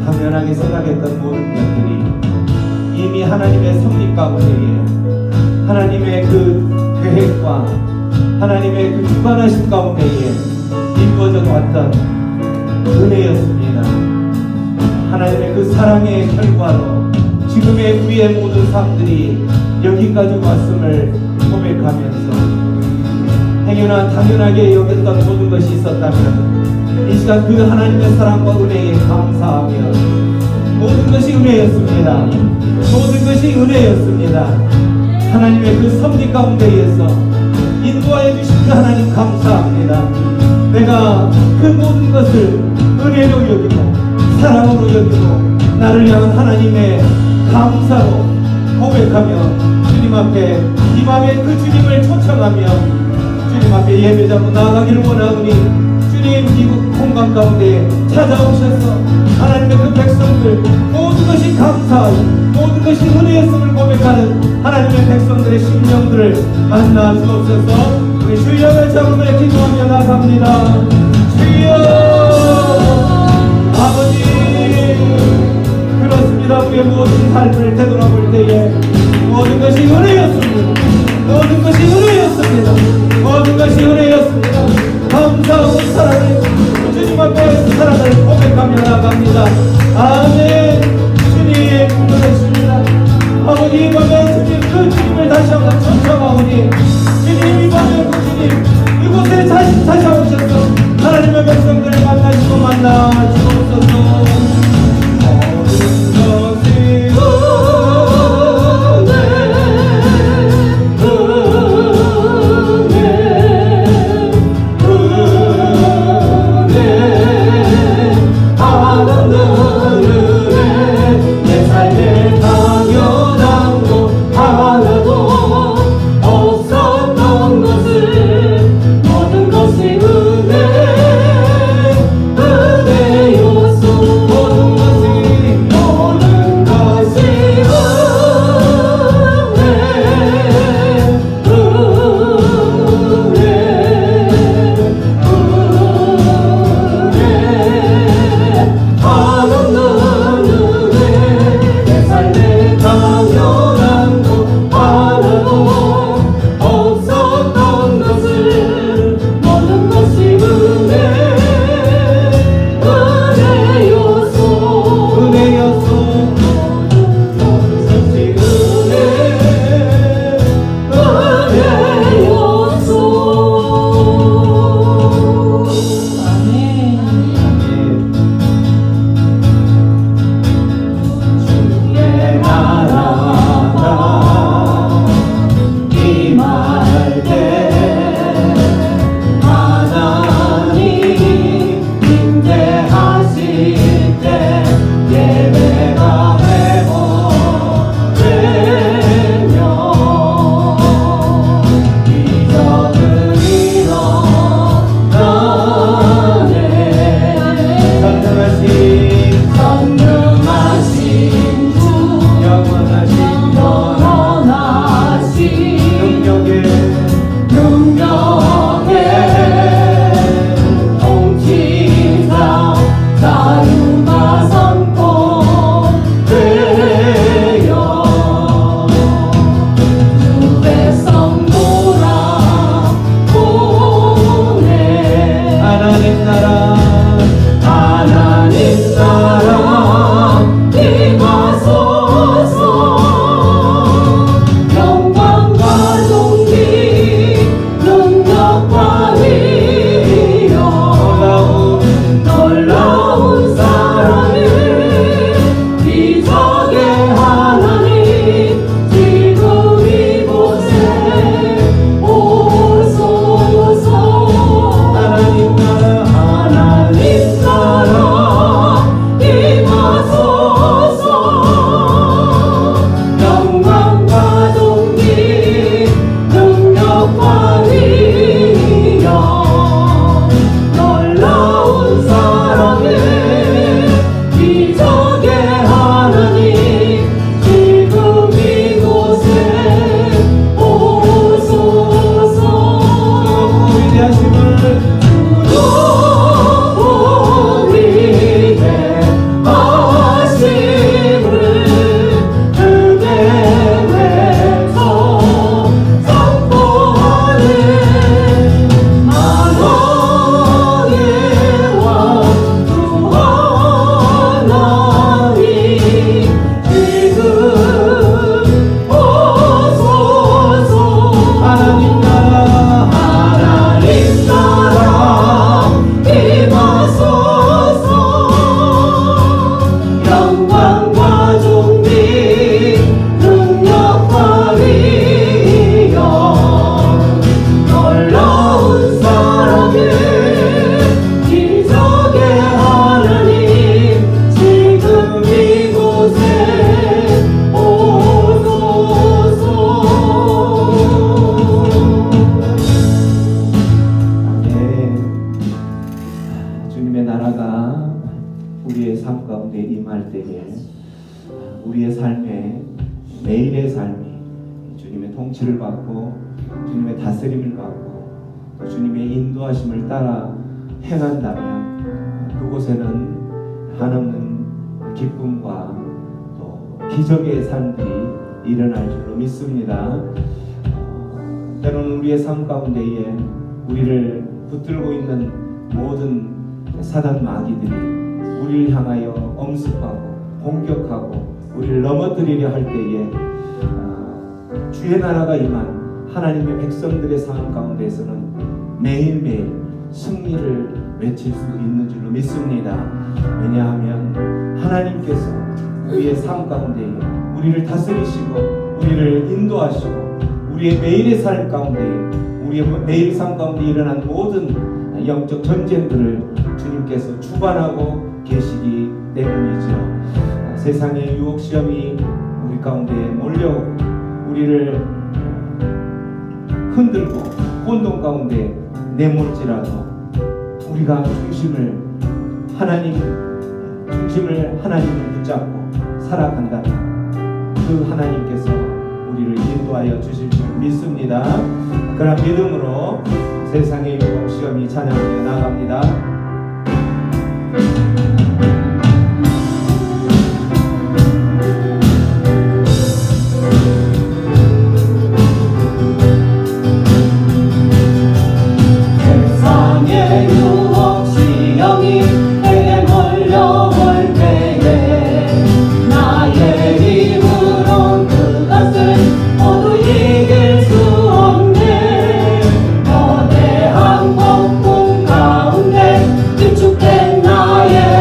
당연하게 생각했던 모든 것들이 이미 하나님의 섭리 가운데에 하나님의 그 계획과 하나님의 그 주관하신 가운데에 이루어져 왔던 은혜였습니다. 하나님의 그 사랑의 결과로 지금의 우리의 모든 삶들이 여기까지 왔음을 고백하면서 행여나 당연하게 여겼던 모든 것이 있었다면 이 시간 그 하나님의 사랑과 은혜에 감사하며 모든 것이 은혜였습니다. 모든 것이 은혜였습니다. 하나님의 그 섭리 가운데에서 인도하여 주신 그 하나님 감사합니다. 내가 그 모든 것을 은혜로 여기고 사랑으로 여기고 나를 향한 하나님의 감사로 고백하며 주님 앞에 이 맘에 그 주님을 초청하며 주님 앞에 예배자로 나아가기를 원하오니 주님 이곳 공간 가운데 찾아오셔서 하나님의 그 백성들 모든 것이 감사하고 모든 것이 은혜였음을 고백하는 하나님의 백성들의 심령들을 만나 주옵소서. 우리 주여의 자음에 기도하며 나갑니다. 주여 아버지 그렇습니다. 우리의 모든 삶을 되돌아볼 때에 모든 것이 은혜였습니다. 모든 것이 은혜였습니다. 모든 것이 은혜였습니다. 감사하고 사랑을 주님 앞에 사랑을 고백하며 나갑니다. 아멘. 주님 기도했습니다. 아버지 이 밤에 주님 그 주님을 다시 한번 초청하오니 주님 이 밤에 그 주님 이곳에 다시 오셔서 하나님의 백성들을 만나시고 만나 주옵소서. 내 삶의 당연한 곳 삶에 매일의 삶이 주님의 통치를 받고 주님의 다스림을 받고 또 주님의 인도하심을 따라 행한다면 그곳에는 한없는 기쁨과 또 기적의 삶들이 일어날 줄로 믿습니다. 때로는 우리의 삶 가운데에 우리를 붙들고 있는 모든 사단 마귀들이 우리를 향하여 엄습하고 공격하고 우리를 넘어뜨리려 할 때에 주의 나라가 임한 하나님의 백성들의 삶 가운데에서는 매일매일 승리를 외칠 수 있는 줄로 믿습니다. 왜냐하면 하나님께서 우리의 삶 가운데에 우리를 다스리시고 우리를 인도하시고 우리의 매일의 삶 가운데 우리의 매일 삶 가운데 일어난 모든 영적 전쟁들을 주님께서 주관하고 계시기 때문이죠. 세상의 유혹 시험이 우리 가운데 몰려오고 우리를 흔들고 혼돈 가운데 내몰지라도 우리가 중심을 하나님을 붙잡고 살아간다면 그 하나님께서 우리를 인도하여 주실 줄 믿습니다. 그런 믿음으로 세상의 유혹 시험이 찬양되어 나갑니다. 나의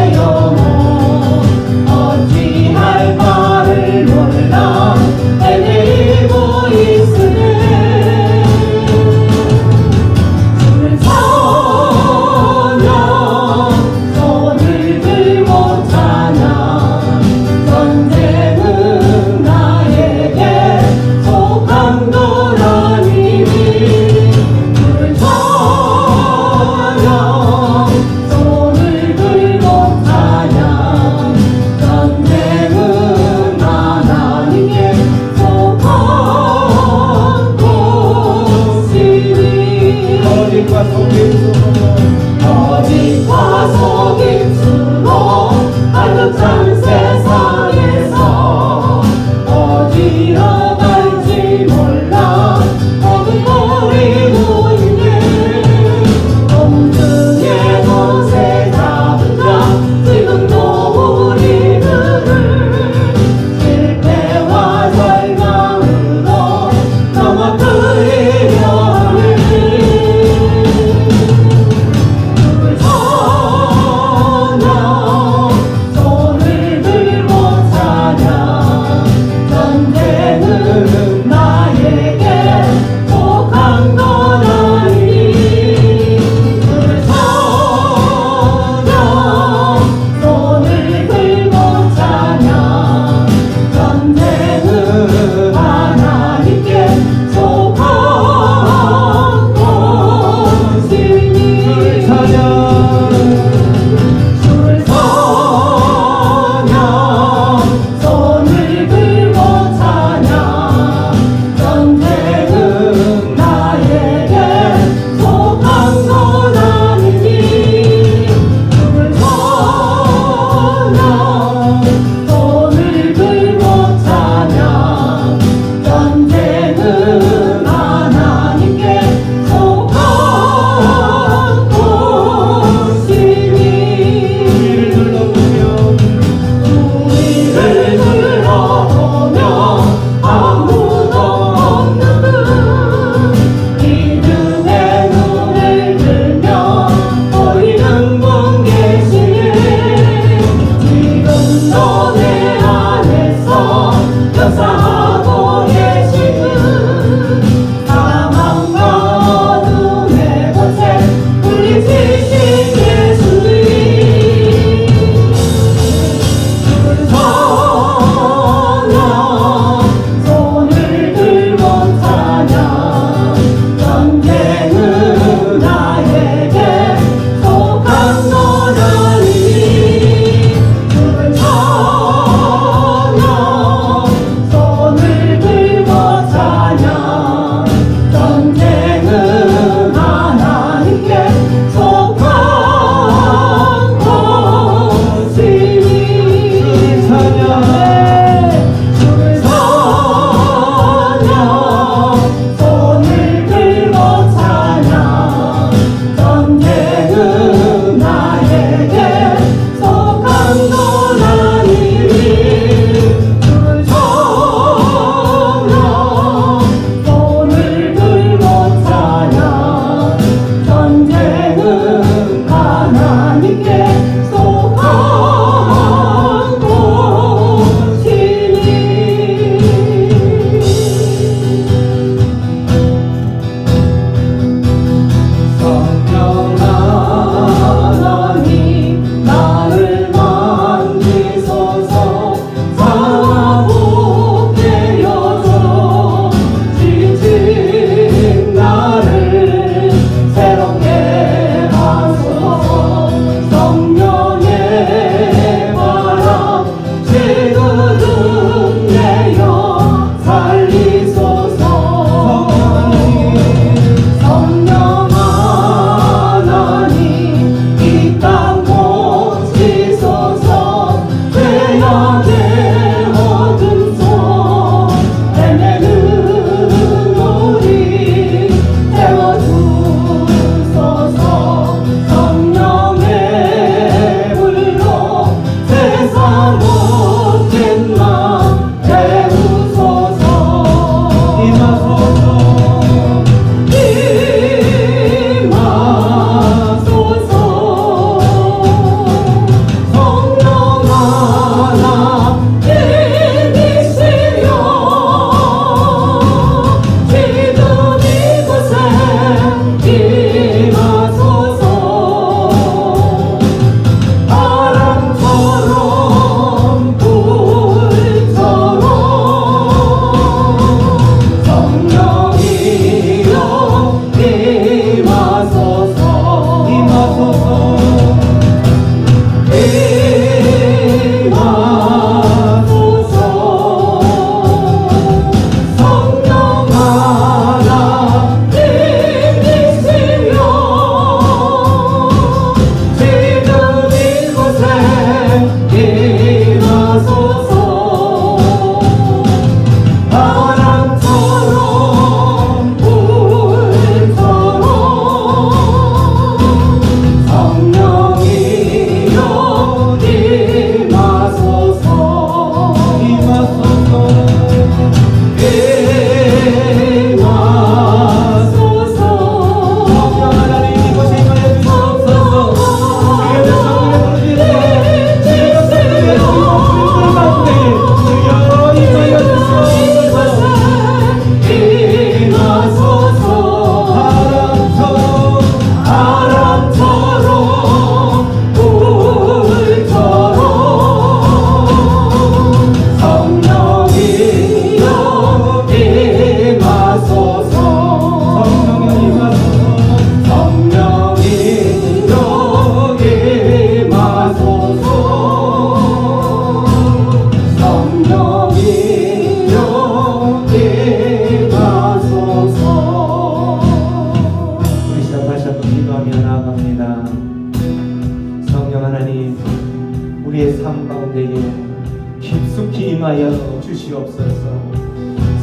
주시옵소서.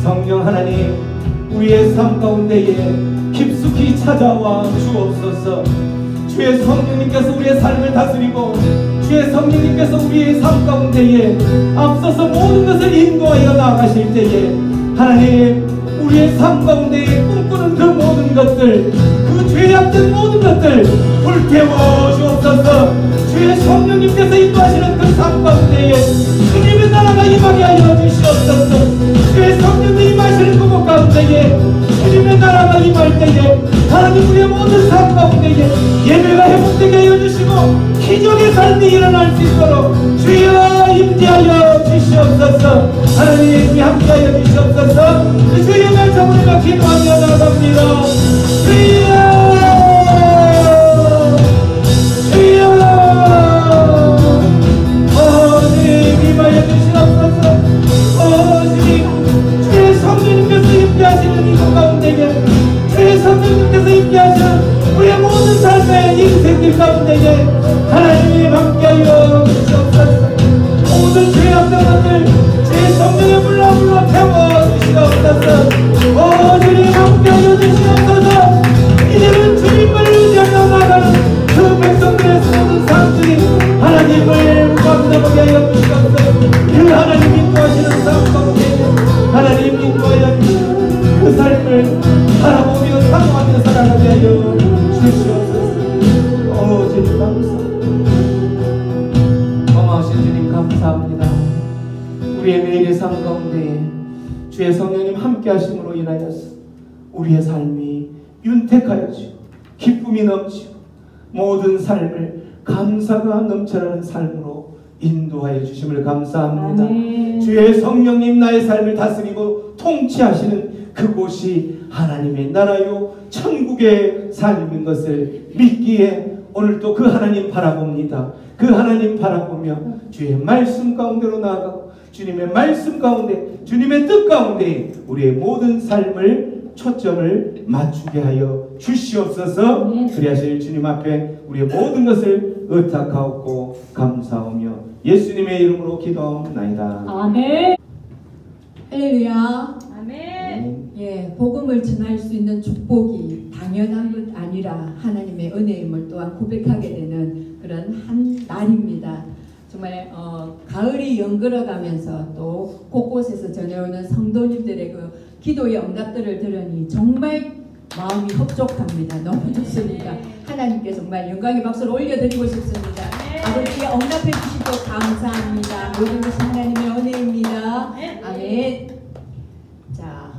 성령 하나님, 우리의 삶 가운데에 깊숙이 찾아와 주옵소서. 주의 성령님께서 우리의 삶을 다스리고 주의 성령님께서 우리의 삶 가운데에 앞서서 모든 것을 인도하여 나가실 때에 하나님, 우리의 삶 가운데에 꿈꾸는 그 모든 것들, 그 죄악된 모든 것들 불태워 주옵소서. 주의 성령님께서 인도하시는 그 삶 가운데에 주님의 나라가 임하게 하여 주시옵소서. 주의 성령이 임하시는 그곳 가운데에 주님의 나라가 임할 때에 하나님, 우리의 모든 삶 가운데에 예배가 회복되게 하여 주시고 기적의 삶이 일어날 수 있도록 주여 임재하여 주시옵소서. 하나님이 함께하여 주시옵소서. 주의 말씀으로 기도하며 나갑니다. 주여, 주여, 주님 임하여 주시옵소서. 주님, 주의 성령님께서 임재하시는 이곳 가운데에 주의 성령님께서 임재하시는 우리의 모든 삶의 인생길 가운데에 하나님이 함께하여 주시옵소서. 모든 죄악된 것들 주의 성령의 물로 태워 주시옵소서. 주님 함께하여 주시옵소서. 이제는 주님을 의지하며 나가는 그 백성들의 모든 삶들이 하나님을 감사하게 하여 주시옵소서. 그 하나님 인도하시는 삶 가운데 하나님 인도하여 주시는 그 삶을 바라보며 사모하며 살아가게 하여 주시옵소서. 주님 감사합니다. 고마우신 주님 감사합니다. 우리의 매일의 삶 가운데 주의 성령님 함께 하심으로 인하여서 우리의 삶이 윤택하여 지고 기쁨이 넘치고 모든 삶을 감사가 넘쳐나는 삶으로 인도하여 주심을 감사합니다. 아멘. 주의 성령님 나의 삶을 다스리고 통치하시는 그곳이 하나님의 나라요 천국의 삶인 것을 믿기에 오늘도 그 하나님 바라봅니다. 그 하나님 바라보며 주의 말씀 가운데로 나아가고 주님의 말씀 가운데 주님의 뜻 가운데 우리의 모든 삶을 초점을 맞추게 하여 주시옵소서. 그리하실 주님 앞에 우리의 모든 것을 의탁하옵고 감사하며 예수님의 이름으로 기도하옵나이다. 아멘. 할렐루야. 아멘. 예, 복음을 전할 수 있는 축복이 당연한 것 아니라 하나님의 은혜임을 또한 고백하게 되는 그런 한 날입니다. 정말 가을이 연걸어가면서 또 곳곳에서 전해오는 성도님들의 그 기도의 응답들을 들으니 정말 마음이 흡족합니다. 너무 좋습니다. 하나님께 정말 영광의 박수를 올려드리고 싶습니다. 아버지께 응답해 주시고 감사합니다. 모든 것이 하나님의 은혜입니다. 아멘. 자,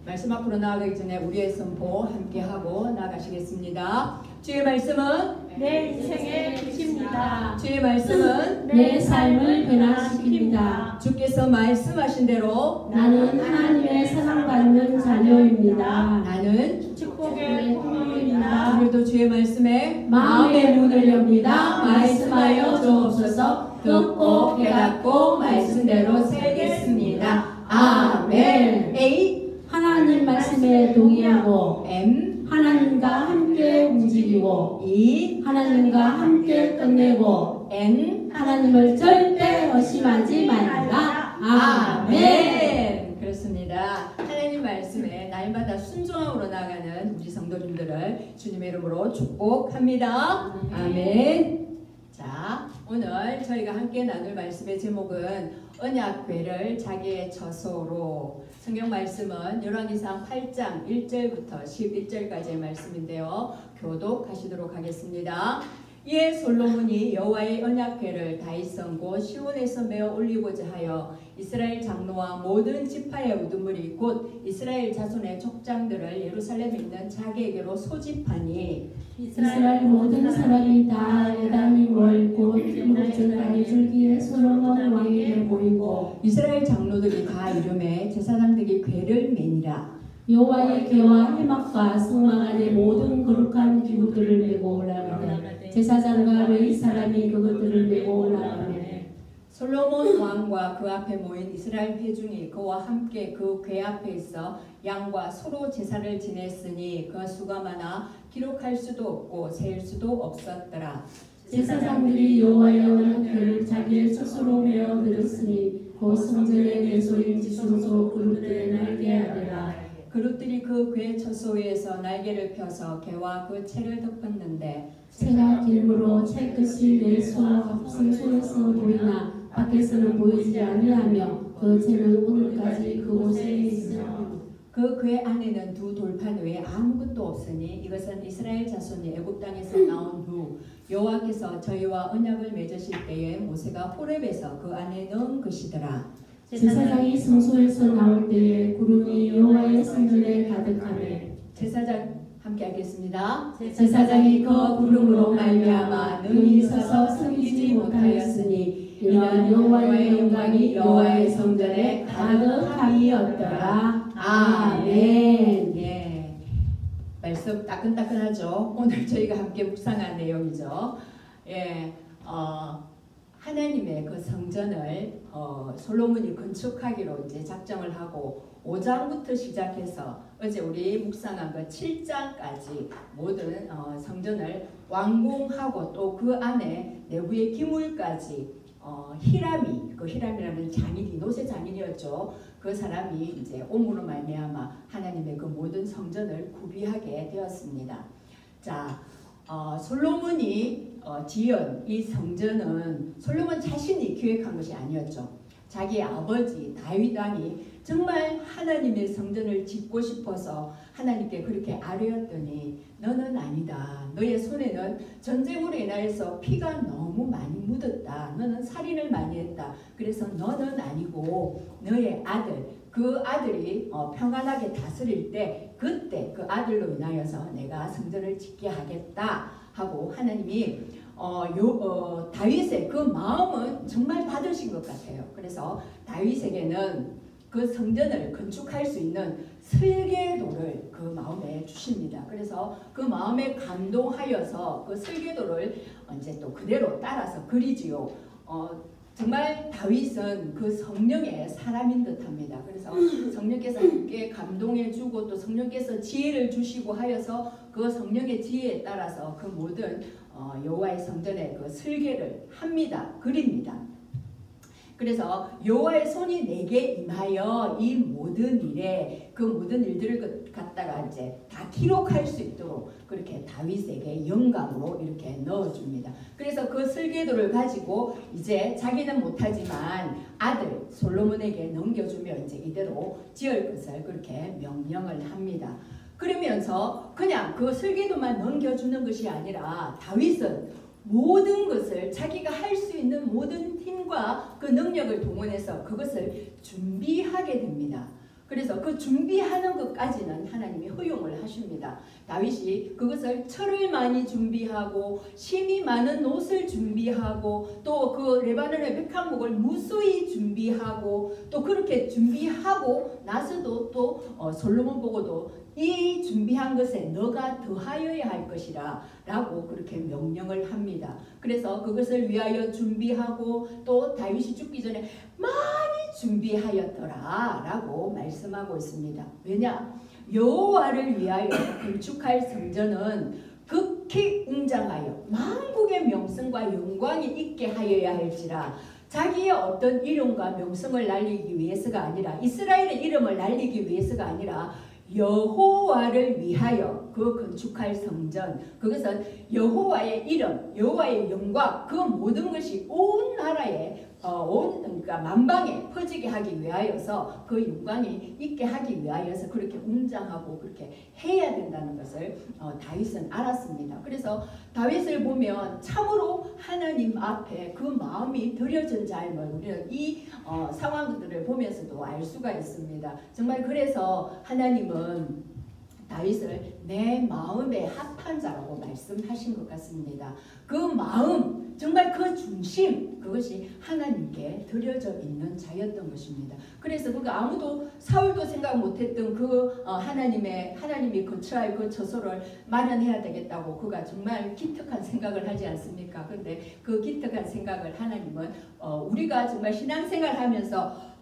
말씀 앞으로 나아가기 전에 우리의 선포 함께하고 나가시겠습니다. 주의 말씀은 내 인생의 빛입니다. 주의 말씀은 내 삶을 변화시킵니다. 주께서 말씀하신 대로 나는 하나님의 사랑받는 자녀입니다. 나는 축복의 통로입니다. 오늘도 주의 말씀에 마음의 문을 엽니다. 말씀하여 주옵소서. 듣고 깨닫고 말씀대로 살겠습니다. 아멘. A. 하나님 말씀에 동의하고 M. 하나님과 함께 움직이고 E. 하나님과 함께 끝내고 N. 하나님을 절대 의심하지 말라. 아멘. 그렇습니다. 하나님 말씀에 날마다 순종함으로 나가는 우리 성도님들을 주님의 이름으로 축복합니다. 아멘. 자, 오늘 저희가 함께 나눌 말씀의 제목은 언약궤를 자기의 처소로. 성경 말씀은 열왕기상 8장 1절부터 11절까지의 말씀인데요. 교독하시도록 하겠습니다. 이에 솔로몬이 여호와의 언약궤를 다윗성 곧 시온에서 메어 올리고자 하여 이스라엘 장로와 모든 지파의 우두머리 곧 이스라엘 자손의 족장들을 예루살렘에 있는 자기에게로 소집하니 이스라엘 모든 사람이 다 예단이 멀고 무릎을 줄기에 솔로몬 왕에게 모이고 이스라엘 장로들이 다 이름에 제사장들이 궤를 매니라. 여호와의 궤와 회막과 성막 안에 모든 거룩한 기구들을 메고 올라가되 제사장과 레위 사람이 그것들을 메고 올라가되 솔로몬 왕과 그 앞에 모인 이스라엘 회중이 그와 함께 그 궤 앞에 있어 양과 소로 제사를 지냈으니 그 수가 많아 기록할 수도 없고 셀 수도 없었더라. 제사장들이 여호와의 언약궤를 자기의 스스로 메어 들었으니 곧 성전의 내소인지 성소 그룹들의 날개하리라. 그룹들이 그 궤 처소에서 날개를 펴서 개와 그 채를 덮었는데 채가 길므로 채 끝이 내소와 성소에서 보이나 밖에서는 보이지 아니하며 그 채는 오늘까지 그곳에 있으며 그 궤 안에는 두 돌판 외에 아무것도 없으니 이것은 이스라엘 자손이 애굽 땅에서 나온 후 여호와께서 저희와 언약을 맺으실 때에 모세가 호렙에서 그 안에 넣은 것이더라. 제사장이 성소에서 나올 때에 구름이 여호와의 성전에 가득하매 제사장 함께 하겠습니다. 제사장이 그 구름으로 말미암아 능히 서서 섬기지 못하였으니 이는 여호와의 영광이 여호와의 성전에 가득함이었더라. 아멘. 예, 말씀 따끈따끈하죠. 오늘 저희가 함께 묵상한 내용이죠. 예, 하나님의 그 성전을 솔로몬이 건축하기로 이제 작정을 하고 5장부터 시작해서 어제 우리 묵상한 그 7장까지 모든 성전을 완공하고 또 그 안에 내부의 기물까지 히람이 그 히람이라는 장인이 노새 장인이었죠. 그 사람이 이제 옴으로 말미암아 하나님의 그 모든 성전을 구비하게 되었습니다. 자, 솔로몬이 지은 이 성전은 솔로몬 자신이 기획한 것이 아니었죠. 자기의 아버지 다윗 왕이 정말 하나님의 성전을 짓고 싶어서 하나님께 그렇게 아뢰었더니 너는 아니다. 너의 손에는 전쟁으로 인하여서 피가 너무 많이 묻었다. 너는 살인을 많이 했다. 그래서 너는 아니고 너의 아들, 그 아들이 평안하게 다스릴 때 그때 그 아들로 인하여서 내가 성전을 짓게 하겠다 하고 하나님이 다윗의 그 마음은 정말 받으신 것 같아요. 그래서 다윗에게는 그 성전을 건축할 수 있는 설계도를 그 마음에 주십니다. 그래서 그 마음에 감동하여서 그 설계도를 이제 또 그대로 따라서 그리지요. 정말 다윗은 그 성령의 사람인 듯합니다. 그래서 성령께서 함께 감동해주고 또 성령께서 지혜를 주시고 하여서 그 성령의 지혜에 따라서 그 모든 여호와의 성전의 그 설계를 합니다. 그립니다. 그래서 여호와의 손이 내게 임하여 이 모든 일에 그 모든 일들을 갖다가 이제 다 기록할 수 있도록 그렇게 다윗에게 영감으로 이렇게 넣어줍니다. 그래서 그 설계도를 가지고 이제 자기는 못하지만 아들 솔로몬에게 넘겨주며 이제 이대로 지을 것을 그렇게 명령을 합니다. 그러면서 그냥 그 설계도만 넘겨주는 것이 아니라 다윗은 모든 것을 자기가 할 수 있는 모든 힘과 그 능력을 동원해서 그것을 준비하게 됩니다. 그래서 그 준비하는 것까지는 하나님이 허용을 하십니다. 다윗이 그것을 철을 많이 준비하고 심이 많은 옷을 준비하고 또 그 레바논의 백합목을 무수히 준비하고 또 그렇게 준비하고 나서도 또 솔로몬 보고도 이 준비한 것에 너가 더하여야 할 것이라 라고 그렇게 명령을 합니다. 그래서 그것을 위하여 준비하고 또 다윗이 죽기 전에 많이 준비하였더라 라고 말씀하고 있습니다. 왜냐? 여호와를 위하여 건축할 성전은 극히 웅장하여 만국의 명성과 영광이 있게 하여야 할지라 자기의 어떤 이름과 명성을 날리기 위해서가 아니라 이스라엘의 이름을 날리기 위해서가 아니라 여호와를 위하여 그 건축할 성전 그것은 여호와의 이름, 여호와의 영광 그 모든 것이 온 나라에 그러니까 만방에 퍼지게 하기 위하여서 그 영광이 있게 하기 위하여서 그렇게 웅장하고 그렇게 해야 된다는 것을 다윗은 알았습니다. 그래서 다윗을 보면 참으로 하나님 앞에 그 마음이 들여진 삶을 우리는 이 상황들을 보면서도 알 수가 있습니다. 정말 그래서 하나님은 다윗을 내 마음에 합한 자라고 말씀하신 것 같습니다. 그 마음 정말 그 중심 그것이 하나님께 드려져 있는 자였던 것입니다. 그래서 그가 아무도 사울도 생각 못했던 그 하나님이 거처할 그 처소를 마련해야 되겠다고 그가 정말 기특한 생각을 하지 않습니까? 그런데 그 기특한 생각을 하나님은 우리가 정말 신앙생활하면서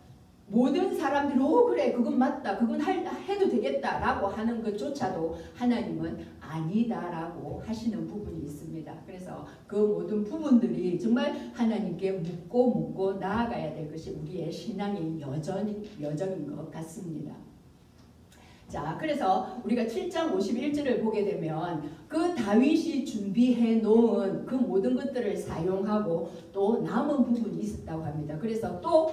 모든 사람들이 그래 그건 맞다 그건 해도 되겠다라고 하는 것조차도 하나님은 아니다라고 하시는 부분이 있습니다. 그래서 그 모든 부분들이 정말 하나님께 묻고 나아가야 될 것이 우리의 신앙의 여정인 것 같습니다. 자, 그래서 우리가 7장 51절을 보게 되면 그 다윗이 준비해 놓은 그 모든 것들을 사용하고 또 남은 부분이 있었다고 합니다. 그래서 또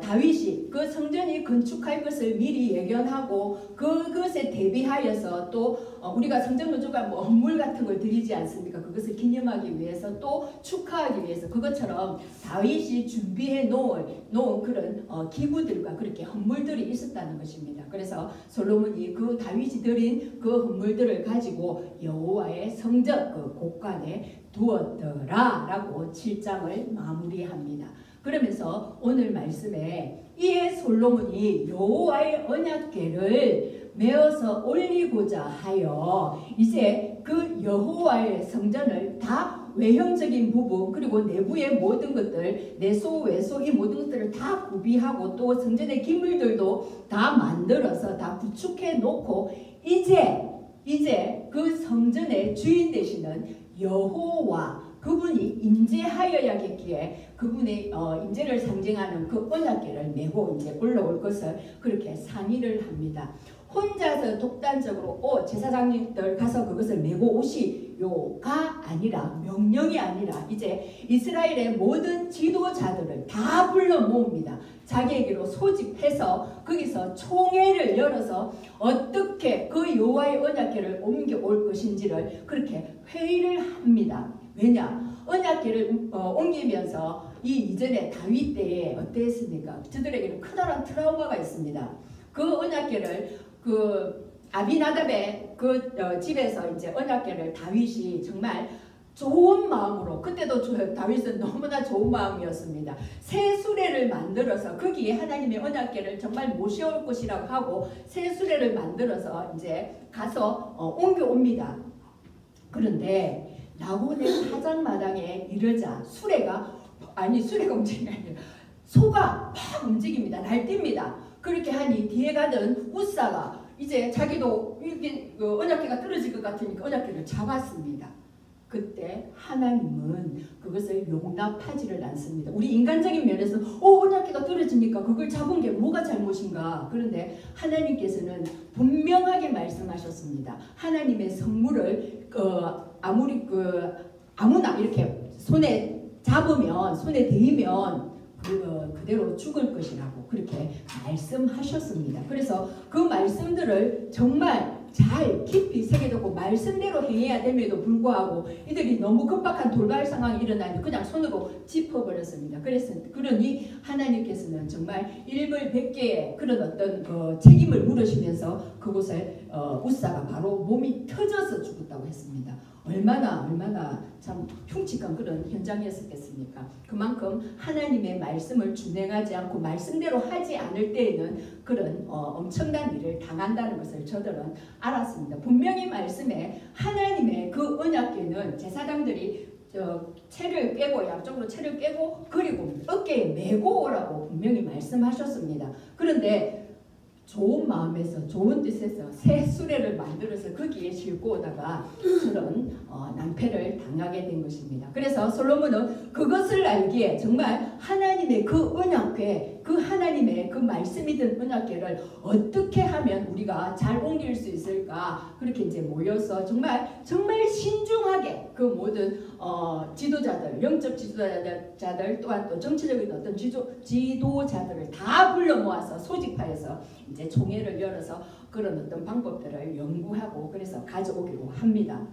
다윗이 그 성전이 건축할 것을 미리 예견하고 그것에 대비하여서 또 우리가 성전 건축과 뭐 헌물 같은 걸 드리지 않습니까? 그것을 기념하기 위해서 또 축하하기 위해서 그것처럼 다윗이 준비해 놓은 그런 기구들과 그렇게 헌물들이 있었다는 것입니다. 그래서 솔로몬이 그 다윗이 드린 그 헌물들을 가지고 여호와의 성전 그 곳간에 두었더라라고 7장을 마무리합니다. 그러면서 오늘 말씀에 이에 솔로몬이 여호와의 언약궤를 메어서 올리고자 하여 이제 그 여호와의 성전을 다 외형적인 부분 그리고 내부의 모든 것들 내소 외소 이 모든 것들을 다 구비하고 또 성전의 기물들도 다 만들어서 다 구축해 놓고 이제 그 성전의 주인 되시는 여호와 그분이 임재하여야겠기에 그분의 임재를 상징하는 그 언약궤를 메고 이제 올라올 것을 그렇게 상의를 합니다. 혼자서 독단적으로 제사장님들 가서 그것을 메고 오시요가 아니라 명령이 아니라 이제 이스라엘의 모든 지도자들을 다 불러 모읍니다. 자기에게로 소집해서 거기서 총회를 열어서 어떻게 그 여호와의 언약궤를 옮겨올 것인지를 그렇게 회의를 합니다. 왜냐? 언약궤를 옮기면서 이 이전에 다윗 때에 어땠습니까? 저들에게는 크다란 트라우마가 있습니다. 그 언약궤를 그 아비나답의 그 집에서 이제 언약궤를 다윗이 정말 좋은 마음으로 그때도 다윗은 너무나 좋은 마음이었습니다. 새 수레를 만들어서 거기에 하나님의 언약궤를 정말 모셔올 것이라고 하고 새 수레를 만들어서 이제 가서 옮겨옵니다. 그런데 나곤의 사장마당에 이르자 수레가 움직이는 게 아니라 소가 막 움직입니다. 날뜁니다. 그렇게 하니 뒤에 가던 우사가 이제 자기도 이렇게 언약궤가 떨어질 것 같으니까 언약궤를 잡았습니다. 그때 하나님은 그것을 용납하지를 않습니다. 우리 인간적인 면에서 언약궤가 떨어지니까 그걸 잡은 게 뭐가 잘못인가? 그런데 하나님께서는 분명하게 말씀하셨습니다. 하나님의 성물을 아무나 이렇게 손에 잡으면 손에 대이면 그대로 죽을 것이라고 그렇게 말씀하셨습니다. 그래서 그 말씀들을 정말 잘 깊이 새겨두고 말씀대로 행해야 됨에도 불구하고 이들이 너무 급박한 돌발 상황이 일어나니 그냥 손으로 짚어버렸습니다. 그러니 하나님께서는 정말 일벌백계의 그런 어떤 책임을 물으시면서 그곳에 우사가 바로 몸이 터져서 죽었다고 했습니다. 얼마나 참 흉측한 그런 현장이었겠습니까? 그만큼 하나님의 말씀을 준행하지 않고 말씀대로 하지 않을 때에는 그런 엄청난 일을 당한다는 것을 저들은 알았습니다. 분명히 말씀에 하나님의 그 언약궤는 제사장들이 채를 깨고 양쪽으로 채를 깨고 그리고 어깨에 메고 오라고 분명히 말씀하셨습니다. 그런데 좋은 마음에서 좋은 뜻에서 새 수레를 만들어서 거기에 싣고 오다가 그런 낭패를 당하게 된 것입니다. 그래서 솔로몬은 그것을 알기에 정말 하나님의 그 언약궤 그 하나님의 그 말씀이 든 언약궤를 어떻게 하면 우리가 잘 옮길 수 있을까 그렇게 이제 모여서 정말 신중하게 그 모든 지도자들 영적 지도자들 또한 또 정치적인 어떤 지도자들을 다 불러 모아서 소집하여서 이제 총회를 열어서 그런 어떤 방법들을 연구하고 그래서 가져오기로 합니다.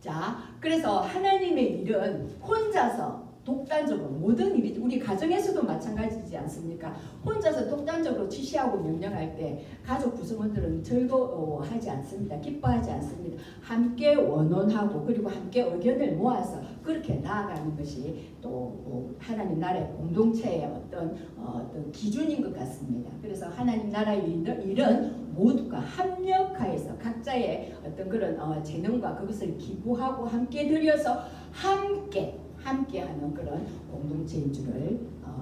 자, 그래서 하나님의 일은 혼자서 독단적으로 모든 일이 우리 가정에서도 마찬가지지 않습니까? 혼자서 독단적으로 지시하고 명령할 때 가족 구성원들은 즐거워하지 않습니다. 기뻐하지 않습니다. 함께 원원하고 그리고 함께 의견을 모아서 그렇게 나아가는 것이 또 하나님 나라의 공동체의 어떤 기준인 것 같습니다. 그래서 하나님 나라의 일은 모두가 합력하여서 각자의 어떤 그런 재능과 그것을 기부하고 함께 들여서 함께하는 그런 공동체인 줄을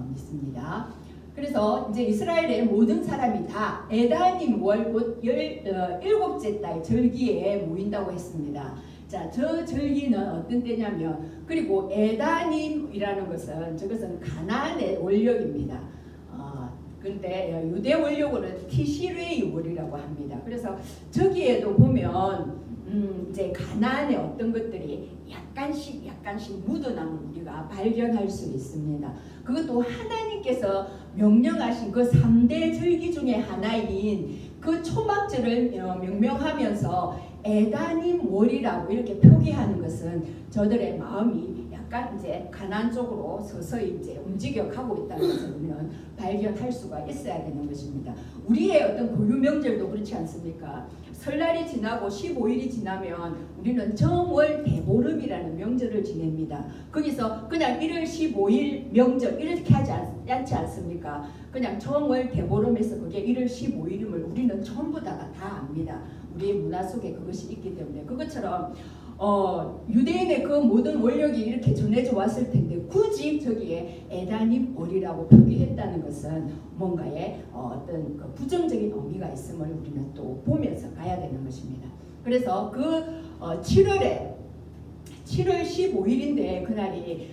믿습니다. 그래서 이제 이스라엘의 모든 사람이 다 에다님 월 곧 17째 달 절기에 모인다고 했습니다. 자, 저 절기는 어떤 때냐면, 그리고 에다님이라는 것은 저것은 가나안의 원력입니다. 근데 유대 원력으로는 티시레이 월이라고 합니다. 그래서 저기에도 보면 이제 가나안의 어떤 것들이 약간씩 묻어남을 우리가 발견할 수 있습니다. 그것도 하나님께서 명령하신 그 3대 절기 중에 하나인 그 초막절을 명명하면서 에다님 월이라고 이렇게 표기하는 것은 저들의 마음이 약간 이제 가나안 쪽으로 서서히 이제 움직여 가고 있다는 것을 우리는 발견할 수가 있어야 되는 것입니다. 우리의 어떤 고유 명절도 그렇지 않습니까? 설날이 지나고 15일이 지나면 우리는 정월 대보름이라는 명절을 지냅니다. 거기서 그냥 1월 15일 명절 이렇게 하지 않지 않습니까? 그냥 정월 대보름에서 그게 1월 15일임을 우리는 전부 다 압니다. 우리의 문화 속에 그것이 있기 때문에. 그것처럼 유대인의 그 모든 원력이 이렇게 전해져 왔을 텐데 굳이 저기에 에다님 월이라고 표기했다는 것은 뭔가의 어떤 그 부정적인 의미가 있음을 우리는 또 보면서 가야 되는 것입니다. 그래서 그 7월 15일인데 그날이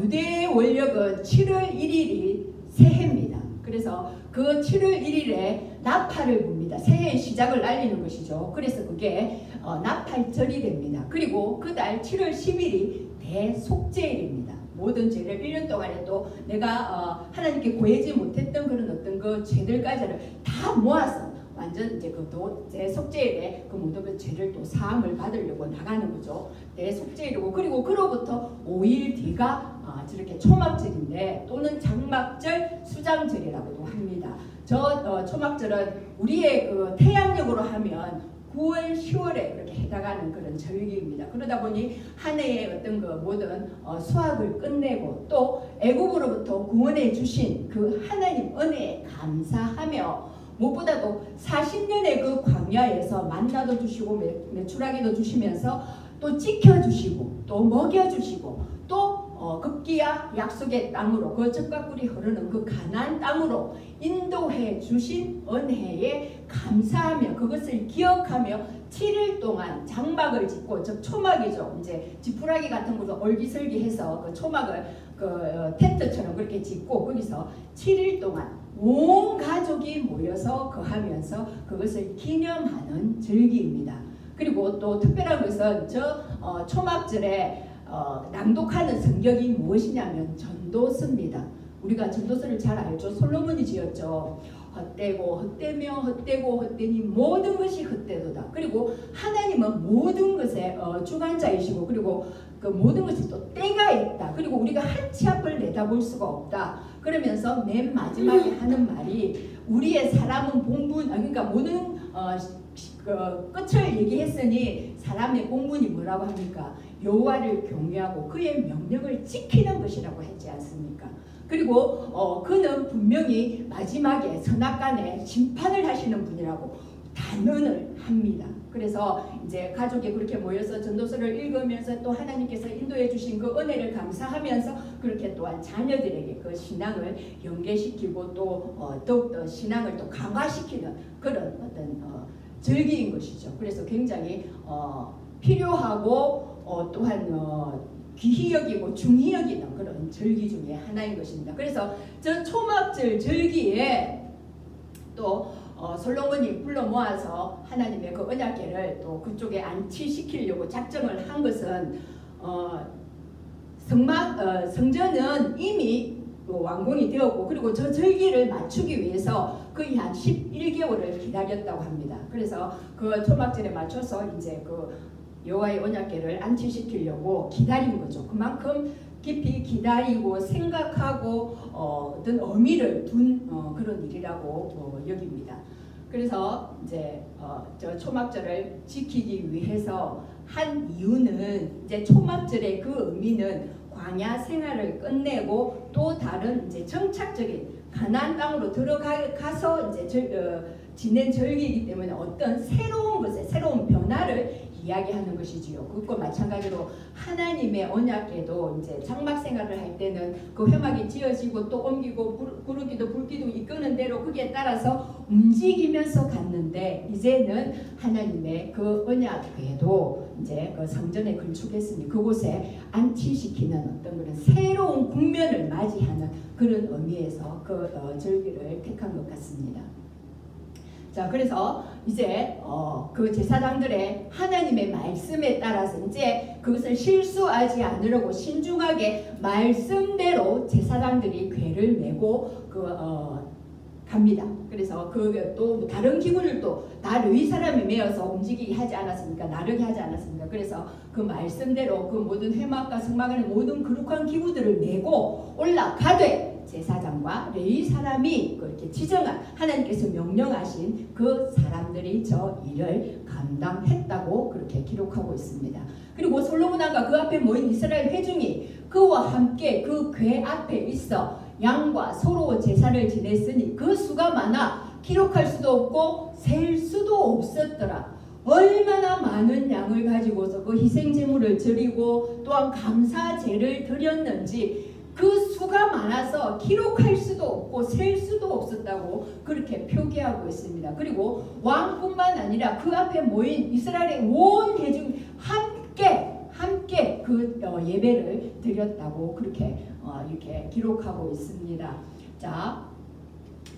유대 원력은 7월 1일이 새해입니다. 그래서 그 7월 1일에 나팔을 붑니다. 새해의 시작을 알리는 것이죠. 그래서 그게 나팔절이 됩니다. 그리고 그달 7월 10일이 대속죄일입니다. 모든 죄를 1년 동안에 또 내가 하나님께 구하지 못했던 그런 어떤 그 죄들까지를 다 모아서 완전 이제 그 대속죄일에 그 모든 그 죄를 또 사함을 받으려고 나가는 거죠. 대속죄일이고, 그리고 그로부터 5일 뒤가 저렇게 초막절인데 또는 장막절, 수장절이라고도 합니다. 저 초막절은 우리의 그 태양력으로 하면 9월, 10월에 그렇게 해당하는 그런 절기입니다. 그러다 보니 한 해의 어떤 그 모든 수확을 끝내고 또 애국으로부터 구원해 주신 그 하나님 은혜에 감사하며 무엇보다도 40년의 그 광야에서 만나도 주시고 메추라기도 주시면서 또 지켜주시고 또 먹여주시고 또 급기야 약속의 땅으로 그 젖과 꿀이 흐르는 그 가나안 땅으로 인도해 주신 은혜에 감사하며 그것을 기억하며 7일 동안 장막을 짓고, 즉 초막이죠. 이제 지푸라기 같은 것도 얼기설기해서 그 초막을 그 텐트처럼 그렇게 짓고 거기서 7일 동안 온 가족이 모여서 거하면서 그것을 기념하는 절기입니다. 그리고 또 특별한 것은 저 초막절에 낭독하는 성경이 무엇이냐면 전도서입니다. 우리가 전도서를 잘 알죠. 솔로몬이 지었죠. 헛되고 헛되며 헛되고 헛되니 모든 것이 헛되도다. 그리고 하나님은 모든 것의 주관자이시고 그리고 그 모든 것이 또 때가 있다. 그리고 우리가 한 치 앞을 내다볼 수가 없다. 그러면서 맨 마지막에 하는 말이 우리의 사람은 본분, 그러니까 모든 끝을 얘기했으니 사람의 본분이 뭐라고 합니까? 여호와를 경외하고 그의 명령을 지키는 것이라고 했지 않습니까? 그리고 그는 분명히 마지막에 선악간에 심판을 하시는 분이라고 단언을 합니다. 그래서 이제 가족이 그렇게 모여서 전도서를 읽으면서 또 하나님께서 인도해 주신 그 은혜를 감사하면서 그렇게 또한 자녀들에게 그 신앙을 연계시키고 또 더욱더 신앙을 또 강화시키는 그런 어떤 절기인 것이죠. 그래서 굉장히 필요하고 또한 귀히 여기고 중히 여기는 그런 절기 중에 하나인 것입니다. 그래서 저 초막절 절기에 또 솔로몬이 불러 모아서 하나님의 그 언약궤를 또 그쪽에 안치시키려고 작정을 한 것은 성전은 이미 완공이 되었고 그리고 저 절기를 맞추기 위해서 거의 한 11개월을 기다렸다고 합니다. 그래서 그 초막절에 맞춰서 이제 그 여호와의 언약궤를 안치시키려고 기다린 거죠. 그만큼 깊이 기다리고 생각하고 어떤 의미를 둔 그런 일이라고 여깁니다. 그래서 이제 저 초막절을 지키기 위해서 한 이유는 이제 초막절의 그 의미는 광야 생활을 끝내고 또 다른 이제 정착적인 가나안 땅으로 들어가서 이제 지낸 절기이기 때문에 어떤 새로운 것에 새로운 변화를 이야기하는 것이지요. 그것과 마찬가지로 하나님의 언약궤도 이제 장막 생활을 할 때는 그 회막이 지어지고 또 옮기고 구르기도 붉기도 이끄는 대로 거기에 따라서 움직이면서 갔는데 이제는 하나님의 그 언약궤도 이제 그 성전에 건축했으니 그곳에 안치시키는 어떤 그런 새로운 국면을 맞이하는 그런 의미에서 그 절기를 택한 것 같습니다. 자, 그래서 이제 그 제사장들의 하나님의 말씀에 따라서 이제 그것을 실수하지 않으려고 신중하게 말씀대로 제사장들이 궤를 메고 갑니다. 그래서 또 다른 기구를 또 다 레위 사람이 메어서 움직이게 하지 않았습니까? 나르게 하지 않았습니까? 그래서 그 말씀대로 그 모든 회막과 성막 안의 모든 거룩한 기구들을 메고 올라가되 제사장과 레위 사람이 그렇게 지정한 하나님께서 명령하신 그 사람들이 저 일을 감당했다고 그렇게 기록하고 있습니다. 그리고 솔로몬 왕과 그 앞에 모인 이스라엘 회중이 그와 함께 그 궤 앞에 있어 양과 소로 제사를 지냈으니 그 수가 많아 기록할 수도 없고 셀 수도 없었더라. 얼마나 많은 양을 가지고서 그 희생제물을 드리고 또한 감사제를 드렸는지 그 수가 많아서 기록할 수도 없고 셀 수도 없었다고 그렇게 표기하고 있습니다. 그리고 왕뿐만 아니라 그 앞에 모인 이스라엘의 온 회중 함께 그 예배를 드렸다고 그렇게 이렇게 기록하고 있습니다. 자,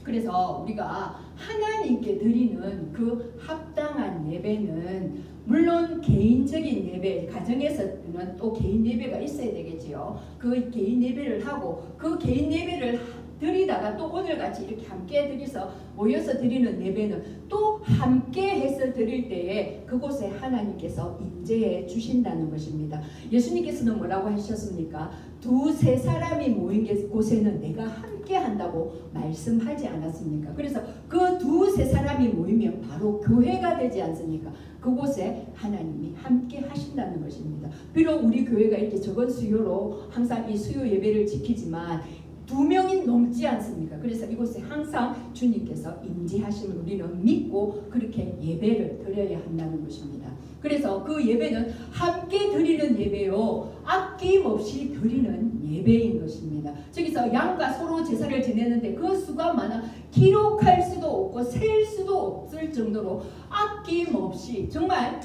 그래서 우리가 하나님께 드리는 그 합당한 예배는 물론 개인적인 예배, 가정에서는 또 개인 예배가 있어야 되겠지요. 그 개인 예배를 하고 그 개인 예배를 드리다가 또 오늘같이 이렇게 함께 드려서 모여서 드리는 예배는 또 함께 해서 드릴 때에 그곳에 하나님께서 임재해 주신다는 것입니다. 예수님께서는 뭐라고 하셨습니까? 두세 사람이 모인 곳에는 내가 함께 한다고 말씀하지 않았습니까? 그래서 그 두세 사람이 모이면 바로 교회가 되지 않습니까? 그곳에 하나님이 함께 하신다는 것입니다. 비록 우리 교회가 이렇게 적은 수요로 항상 이 수요 예배를 지키지만 2명이 넘지 않습니까? 그래서 이곳에 항상 주님께서 임재하심을 우리는 믿고 그렇게 예배를 드려야 한다는 것입니다. 그래서 그 예배는 함께 드리는 예배요, 아낌없이 드리는 예배인 것입니다. 저기서 양과 소로 제사를 지내는데 그 수가 많아 기록할 수도 없고 셀 수도 없을 정도로 아낌없이, 정말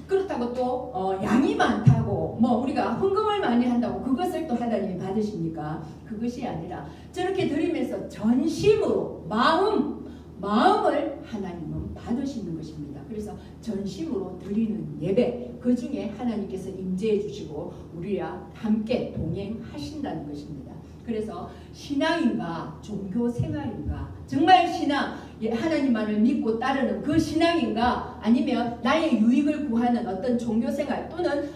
그렇다고 또 양이 많다고 우리가 헌금을 많이 한다고 그것을 또 하나님이 받으십니까? 그것이 아니라 저렇게 드리면서 전심으로 마음을 하나님은 받으시는 것입니다. 그래서 전심으로 드리는 예배, 그 중에 하나님께서 임재해 주시고 우리와 함께 동행하신다는 것입니다. 그래서 신앙인가 종교 생활인가, 정말 신앙, 하나님만을 믿고 따르는 그 신앙인가, 아니면 나의 유익을 구하는 어떤 종교 생활, 또는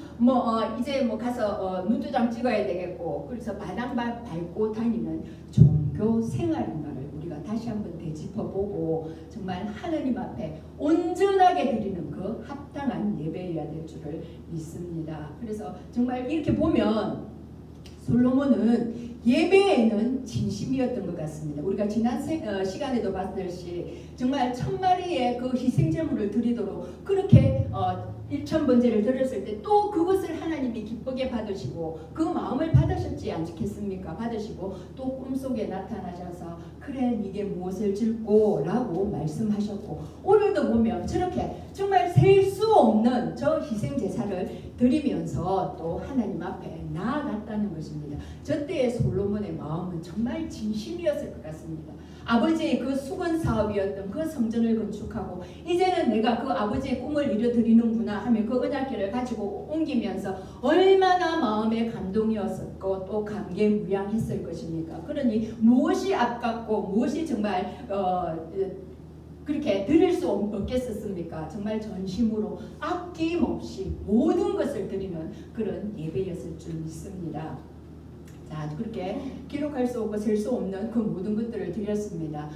이제 가서 눈두장 찍어야 되겠고 그래서 바닥만 밟고 다니는 종교 생활인가를 우리가 다시 한번 되짚어보고 정말 하나님 앞에 온전하게 드리는 그 합당한 예배여야 될 줄을 믿습니다. 그래서 정말 이렇게 보면 솔로몬은 예배에는 진심이었던 것 같습니다. 우리가 지난 시간에도 봤듯이 정말 1000마리의 그 희생제물을 드리도록 그렇게 1000번제를 드렸을 때 또 그것을 하나님이 기쁘게 받으시고 그 마음을 받으셨지 않겠습니까? 받으시고 또 꿈속에 나타나셔서 그래 이게 무엇을 줄고 라고 말씀하셨고, 오늘도 보면 저렇게 정말 셀 수 없는 저 희생제사를 드리면서 또 하나님 앞에 나아갔다는 것입니다. 저때의 솔로몬의 마음은 정말 진심이었을 것 같습니다. 아버지의 그 수건 사업이었던 그 성전을 건축하고 이제는 내가 그 아버지의 꿈을 이뤄드리는구나 하며 그 언약궤를 가지고 옮기면서 얼마나 마음에 감동이었었고 또 감개무량했을 것입니까? 그러니 무엇이 아깝고 무엇이 정말 그렇게 드릴 수 없겠었습니까? 정말 전심으로 아낌없이 모든 것을 드리는 그런 예배였을 줄 믿습니다. 자, 그렇게 기록할 수 없고 셀 수 없는 그 모든 것들을 드렸습니다.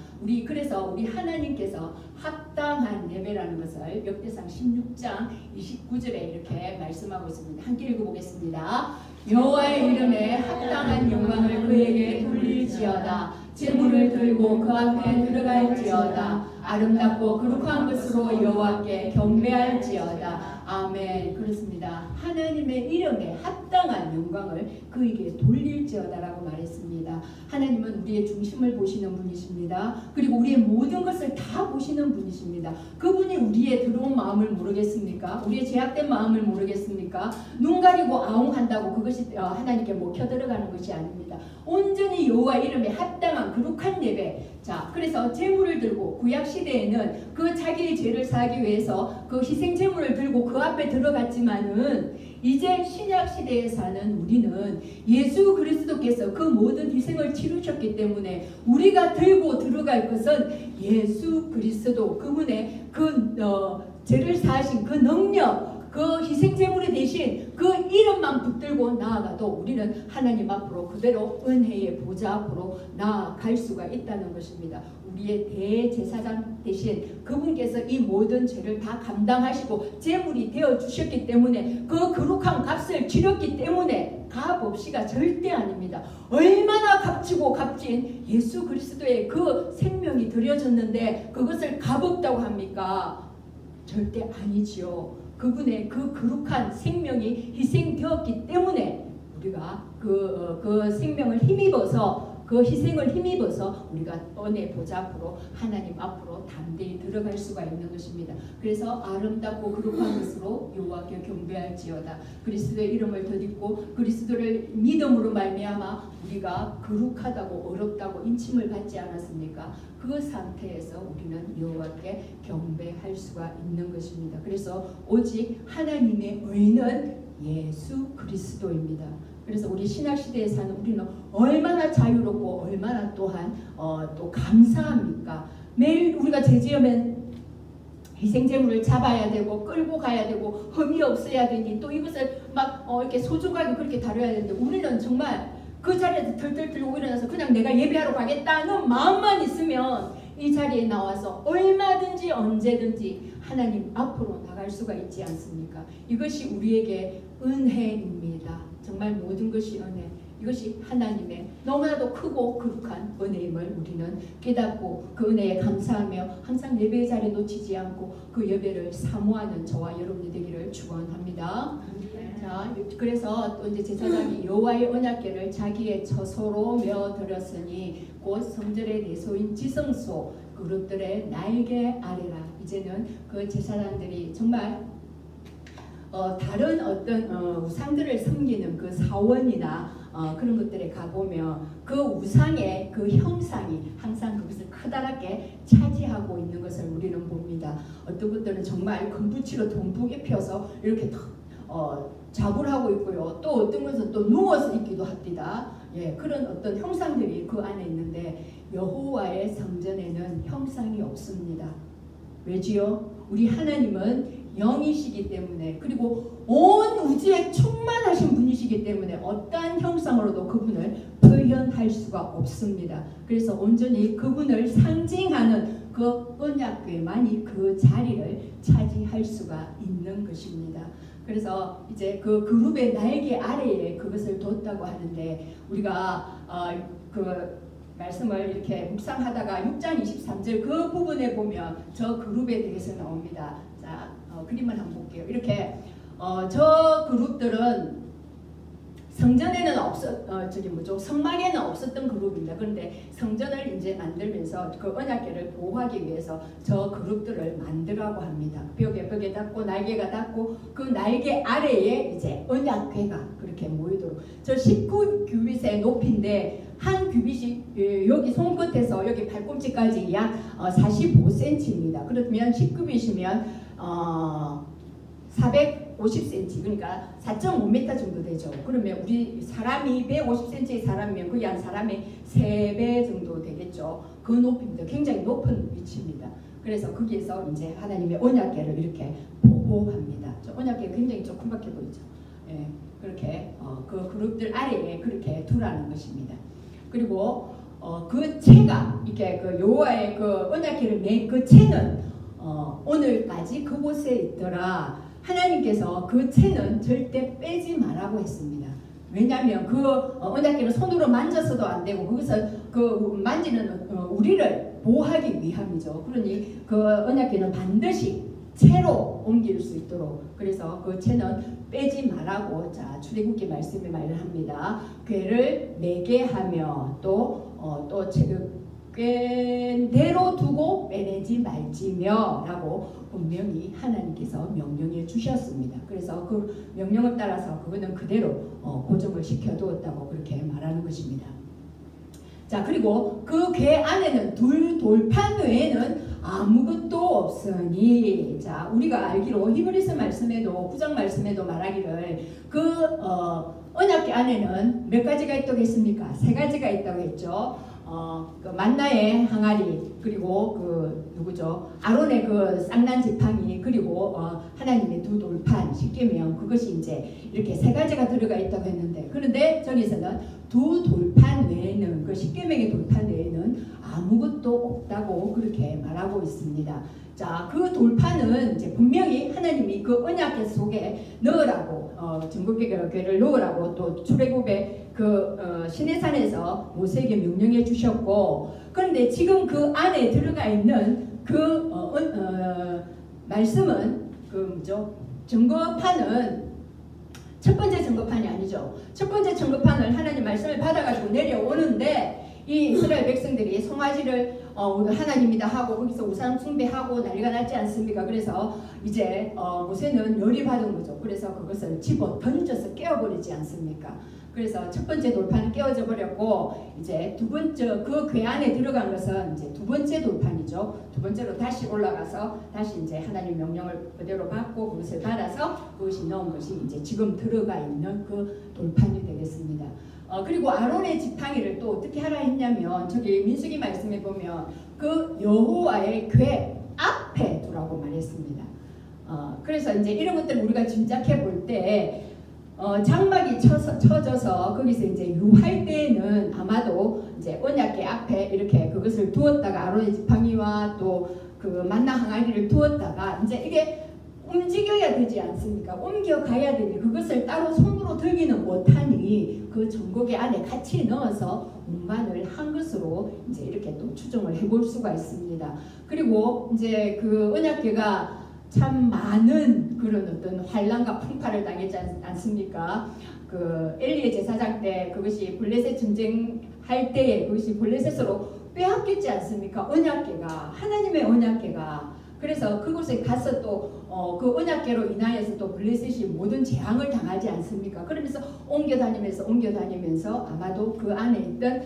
그래서 우리 하나님께서 합당한 예배라는 것을 역대상 16장 29절에 이렇게 말씀하고 있습니다. 함께 읽어보겠습니다. 여호와의 이름에 합당한 영광을 그에게 돌릴지어다. 제물을 들고 그 앞에 들어갈지어다. 아름답고 거룩한 것으로 여호와께 경배할지어다. 아멘. 그렇습니다. 하나님의 이름에 합당한 영광을 그에게 돌릴지어다라고 말했습니다. 하나님은 우리의 중심을 보시는 분이십니다. 그리고 우리의 모든 것을 다 보시는 분이십니다. 그분이 우리의 들어온 마음을 모르겠습니까? 우리의 제약된 마음을 모르겠습니까? 눈 가리고 아웅한다고 그것이 하나님께 먹혀 들어가는 것이 아닙니다. 온전히 여호와 이름에 합당한 거룩한 예배. 자, 그래서 제물을 들고 구약 시대에는 그 자기의 죄를 사하기 위해서 그 희생 제물을 들고 그 앞에 들어갔지만은 이제 신약 시대에 사는 우리는 예수 그리스도께서 그 모든 희생을 치르셨기 때문에 우리가 들고 들어갈 것은 예수 그리스도 그분의 그 죄를 사하신 그 능력, 그 희생제물이 대신 그 이름만 붙들고 나아가도 우리는 하나님 앞으로 그대로 은혜의 보좌 앞으로 나아갈 수가 있다는 것입니다. 우리의 대제사장 대신 그분께서 이 모든 죄를 다 감당하시고 제물이 되어주셨기 때문에 그 거룩한 값을 치렀기 때문에 값 없이가 절대 아닙니다. 얼마나 값지고 값진 예수 그리스도의 그 생명이 드려졌는데 그것을 값 없다고 합니까? 절대 아니지요. 그분의 그 거룩한 생명이 희생되었기 때문에 우리가 그 생명을 힘입어서 그 희생을 힘입어서 우리가 은혜 보좌 앞으로 하나님 앞으로 담대히 들어갈 수가 있는 것입니다. 그래서 아름답고 거룩한 것으로 여호와께 경배할지어다. 그리스도의 이름을 덧입고 그리스도를 믿음으로 말미암아 우리가 거룩하다고 어렵다고 인침을 받지 않았습니까? 그 상태에서 우리는 여호와께 경배할 수가 있는 것입니다. 그래서 오직 하나님의 의는 예수 그리스도입니다. 그래서 우리 신약시대에 사는 우리는 얼마나 자유롭고 얼마나 또한 또 감사합니까? 매일 우리가 죄지으면 희생제물을 잡아야 되고 끌고 가야 되고 흠이 없어야 되니 또 이것을 막 이렇게 소중하게 그렇게 다뤄야 되는데 우리는 정말 그 자리에서 덜덜 들고 일어나서 그냥 내가 예배하러 가겠다는 마음만 있으면 이 자리에 나와서 얼마든지 언제든지 하나님 앞으로 나갈 수가 있지 않습니까? 이것이 우리에게 은혜입니다. 정말 모든 것이 은혜. 이것이 하나님의 너무나도 크고 거룩한 은혜임을 우리는 깨닫고 그 은혜에 감사하며 항상 예배의 자리에 놓치지 않고 그 예배를 사모하는 저와 여러분이 되기를 축원합니다. 자, 그래서 또 이제 제사장이 여호와의 언약궤를 자기의 처소로 메어 들었으니 곧 성전의 내소인 지성소 그룹들의 날개 아래라. 이제는 그 제사장들이 정말 다른 어떤 우상들을 섬기는 그 사원이나 그런 것들에 가보면 그 우상의 그 형상이 항상 그것을 커다랗게 차지하고 있는 것을 우리는 봅니다. 어떤 것들은 정말 금붙이로 듬뿍 입혀서 이렇게 잡을 하고 있고요. 또 어떤 것은 또 누워서 있기도 합니다. 예, 그런 어떤 형상들이 그 안에 있는데 여호와의 성전에는 형상이 없습니다. 왜지요? 우리 하나님은 영이시기 때문에 그리고 온 우주에 충만하신 분이시기 때문에 어떠한 형상으로도 그분을 표현할 수가 없습니다. 그래서 온전히 그분을 상징하는 그 언약궤만이 그 자리를 차지할 수가 있는 것입니다. 그래서 이제 그 그룹의 날개 아래에 그것을 뒀다고 하는데 우리가 그 말씀을 이렇게 묵상하다가 6장 23절 그 부분에 보면 저 그룹에 대해서 나옵니다. 자, 그림을 한번 볼게요. 이렇게 저 그룹들은 성전에는 성막에는 없었던 그룹입니다. 그런데 성전을 이제 만들면서 그 언약궤를 보호하기 위해서 저 그룹들을 만들라고 합니다. 벽에 닿고 날개가 닿고 그 날개 아래에 이제 언약궤가 그렇게 모이도록 저 19규빗의 높이인데 한 규빗이 여기 손끝에서 여기 발꿈치까지 약 45cm입니다. 그러면 10규빗이면 450cm 그러니까 4.5m 정도 되죠. 그러면 우리 사람이 150cm의 사람이면 그게 한 사람의 3배 정도 되겠죠. 그 높이입니다. 굉장히 높은 위치입니다. 그래서 거기에서 이제 하나님의 언약궤를 이렇게 보호합니다. 저 언약궤가 굉장히 조그맣게 보이죠. 예, 그렇게 그 그룹들 아래에 그렇게 두라는 것입니다. 그리고 그 채가 이렇게 그 여호와의 그 언약궤를 맨 그 채는 오늘까지 그곳에 있더라. 하나님께서 그 채는 절대 빼지 말라고 했습니다. 왜냐하면 그 언약궤를 손으로 만져서도 안 되고 그것을 그 만지는 우리를 보호하기 위함이죠. 그러니 그 언약궤는 반드시 채로 옮길 수 있도록, 그래서 그 채는 빼지 말라고 자 출애굽기 말씀에 말을 합니다. 궤를 매게 하며 또 궤대로 두고 빼내지 말지며 라고 분명히 하나님께서 명령해 주셨습니다. 그래서 그 명령을 따라서 그거는 그대로 고정을 시켜두었다고 그렇게 말하는 것입니다. 자, 그리고 그 궤 안에는 돌판 외에는 아무것도 없으니, 자, 우리가 알기로 히브리서 말씀에도 9장 말씀에도 말하기를 그 언약궤 안에는 몇 가지가 있다고 했습니까? 3가지가 있다고 했죠. 그 만나의 항아리, 그리고 그 누구죠? 아론의 그 쌍난 지팡이, 그리고 하나님의 2 돌판, 십계명, 그것이 이제 이렇게 3가지가 들어가 있다고 했는데, 그런데 저기서는 2 돌판 외에는, 그 십계명의 돌판 외에는 아무것도 없다고 그렇게 말하고 있습니다. 자, 그 돌판은 이제 분명히 하나님이 그 언약궤 속에 넣으라고, 전국궤를 넣으라고 또 출애굽의 그 시내산에서 모세에게 명령해 주셨고, 그런데 지금 그 안에 들어가 있는 그 말씀은 그 뭐죠? 증거판은 첫 번째 증거판이 아니죠. 첫 번째 증거판을 하나님 말씀을 받아가지고 내려오는데, 이 이스라엘 백성들이 송아지를 하나님이다 하고 거기서 우상 숭배하고 난리가 났지 않습니까? 그래서 이제 모세는 열이 받은 거죠. 그래서 그것을 집어 던져서 깨워버리지 않습니까? 그래서 첫 번째 돌판은 깨어져 버렸고, 이제 두 번째 그 궤 안에 들어간 것은 이제 2번째 돌판이죠. 2번째로 다시 올라가서 다시 이제 하나님 명령을 그대로 받고 그것을 받아서 그것이 넣은 것이 이제 지금 들어가 있는 그 돌판이 되겠습니다. 그리고 아론의 지팡이를 또 어떻게 하라 했냐면, 저기 민수기 말씀에 보면 그 여호와의 궤 앞에 두라고 말했습니다. 그래서 이제 이런 것들을 우리가 짐작해 볼 때 장막이 쳐져서 거기서 이제 유할 때에는 아마도 이제 언약궤 앞에 이렇게 그것을 두었다가 아론의 지팡이와 또 그 만나 항아리를 두었다가 이제 이게 움직여야 되지 않습니까? 옮겨가야 되니 그것을 따로 손으로 들기는 못하니 그 전곡의 안에 같이 넣어서 운반을 한 것으로 이제 이렇게 또 추정을 해볼 수가 있습니다. 그리고 이제 그 언약궤가 참 많은 그런 어떤 환란과 풍파를 당했지 않습니까? 그 엘리의 제사장 때 그것이 블레셋 전쟁할 때에 그것이 블레셋으로 빼앗겼지 않습니까? 언약궤가, 하나님의 언약궤가. 그래서 그곳에 가서 또 그 언약궤로 인하여서 또 블레셋이 모든 재앙을 당하지 않습니까? 그러면서 옮겨다니면서 아마도 그 안에 있던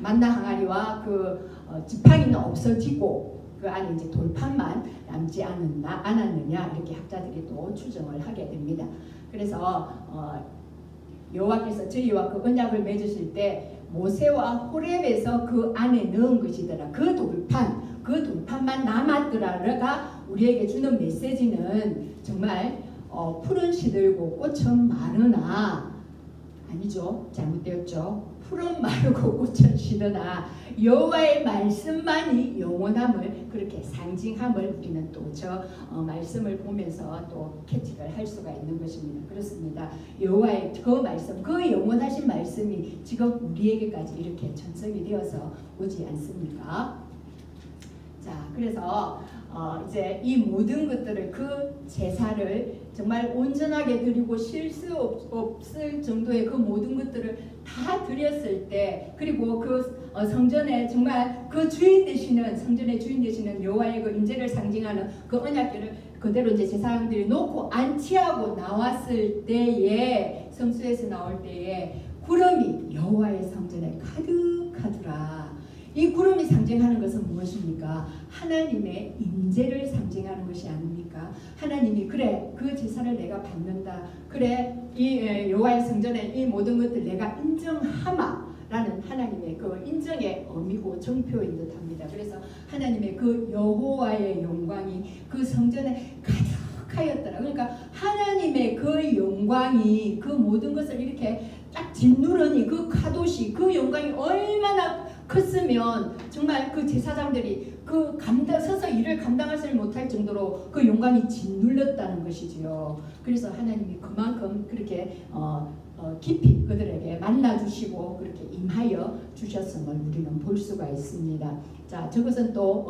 만나 항아리와 그 지팡이는 없어지고 그 안에 이제 돌판만 남지 않았느냐, 이렇게 학자들이 또 추정을 하게 됩니다. 그래서 여호와께서 저희와 그 언약을 맺으실 때 모세와 호렙에서 그 안에 넣은 것이더라. 그 돌판만 남았더라가 우리에게 주는 메시지는 정말 푸른 시들고 꽃은 마르나, 아니죠, 잘못되었죠. 푸른 마르고 꽃은 시드나 여호와의 말씀만이 영원함을, 그렇게 상징함을 우리는 또 저 말씀을 보면서 또 캐치를 할 수가 있는 것입니다. 그렇습니다. 여호와의 그 말씀, 그 영원하신 말씀이 지금 우리에게까지 이렇게 전성이 되어서 오지 않습니까? 자, 그래서 이제 이 모든 것들을, 그 제사를 정말 온전하게 드리고 실수 없을 정도의 그 모든 것들을 다 드렸을 때, 그리고 그 성전에 정말 그 주인 되시는, 성전의 주인 되시는 여호와의 그 임재를 상징하는 그 언약궤를 그대로 이제 제사장들이 놓고 안치하고 나왔을 때에, 성수에서 나올 때에 구름이 여호와의 성전에 가득하더라. 이 구름이 상징하는 것은 무엇입니까? 하나님의 임재를 상징하는 것이 아닙니까? 하나님이 그래, 그 제사를 내가 받는다, 그래, 이 여호와의 성전에 이 모든 것들 내가 인정하마 라는 하나님의 그 인정의 의미고 정표인 듯합니다. 그래서 하나님의 그 여호와의 영광이 그 성전에 가득하였더라. 그러니까 하나님의 그 영광이 그 모든 것을 이렇게 딱 짓누르니 그 카도시, 그 영광이 얼마나 컸으면 정말 그 제사장들이 그 서서 일을 감당하지 못할 정도로 그 영광이 짓눌렸다는 것이지요. 그래서 하나님이 그만큼 그렇게 깊이 그들에게 만나주시고 그렇게 임하여 주셨음을 우리는 볼 수가 있습니다. 자, 저것은 또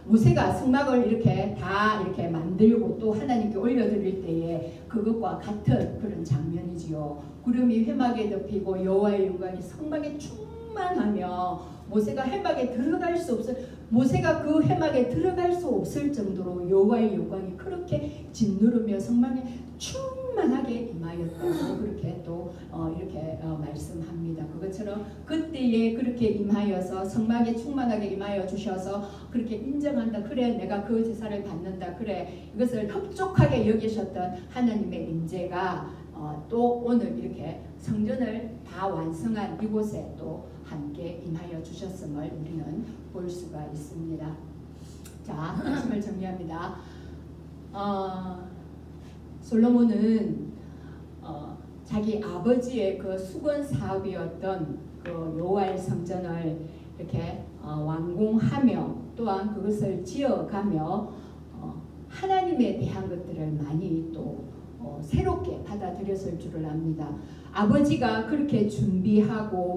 모세가 성막을 이렇게 다 이렇게 만들고 또 하나님께 올려드릴 때에 그것과 같은 그런 장면이지요. 구름이 회막에 덮이고 여호와의 영광이 성막에 충만하며 모세가 회막에 들어갈 수 없을 모세가 그 회막에 들어갈 수 없을 정도로 여호와의 영광이 그렇게 짓누르며 성막에 충만하게 임하였다고 그렇게 또 이렇게 말씀합니다. 그것처럼 그때에 그렇게 임하여서 성막에 충만하게 임하여 주셔서 그렇게 인정한다. 그래, 내가 그 제사를 받는다. 그래, 이것을 흡족하게 여기셨던 하나님의 임재가 또 오늘 이렇게 성전을 다 완성한 이곳에 또 함께 임하여 주셨음을 우리는 볼 수가 있습니다. 자, 말씀을 정리합니다. 솔로몬은 자기 아버지의 그 수건 사업이었던 그 여호와의 성전을 이렇게 완공하며 또한 그것을 지어가며 하나님에 대한 것들을 많이 또 새롭게 받아들였을 줄을 압니다. 아버지가 그렇게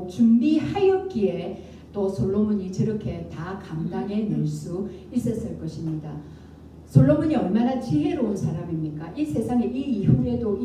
준비하였기에 또 솔로몬이 저렇게 다 감당해낼 수 있었을 것입니다. 솔로몬이 얼마나 지혜로운 사람입니까? 이 세상에 이 이후에도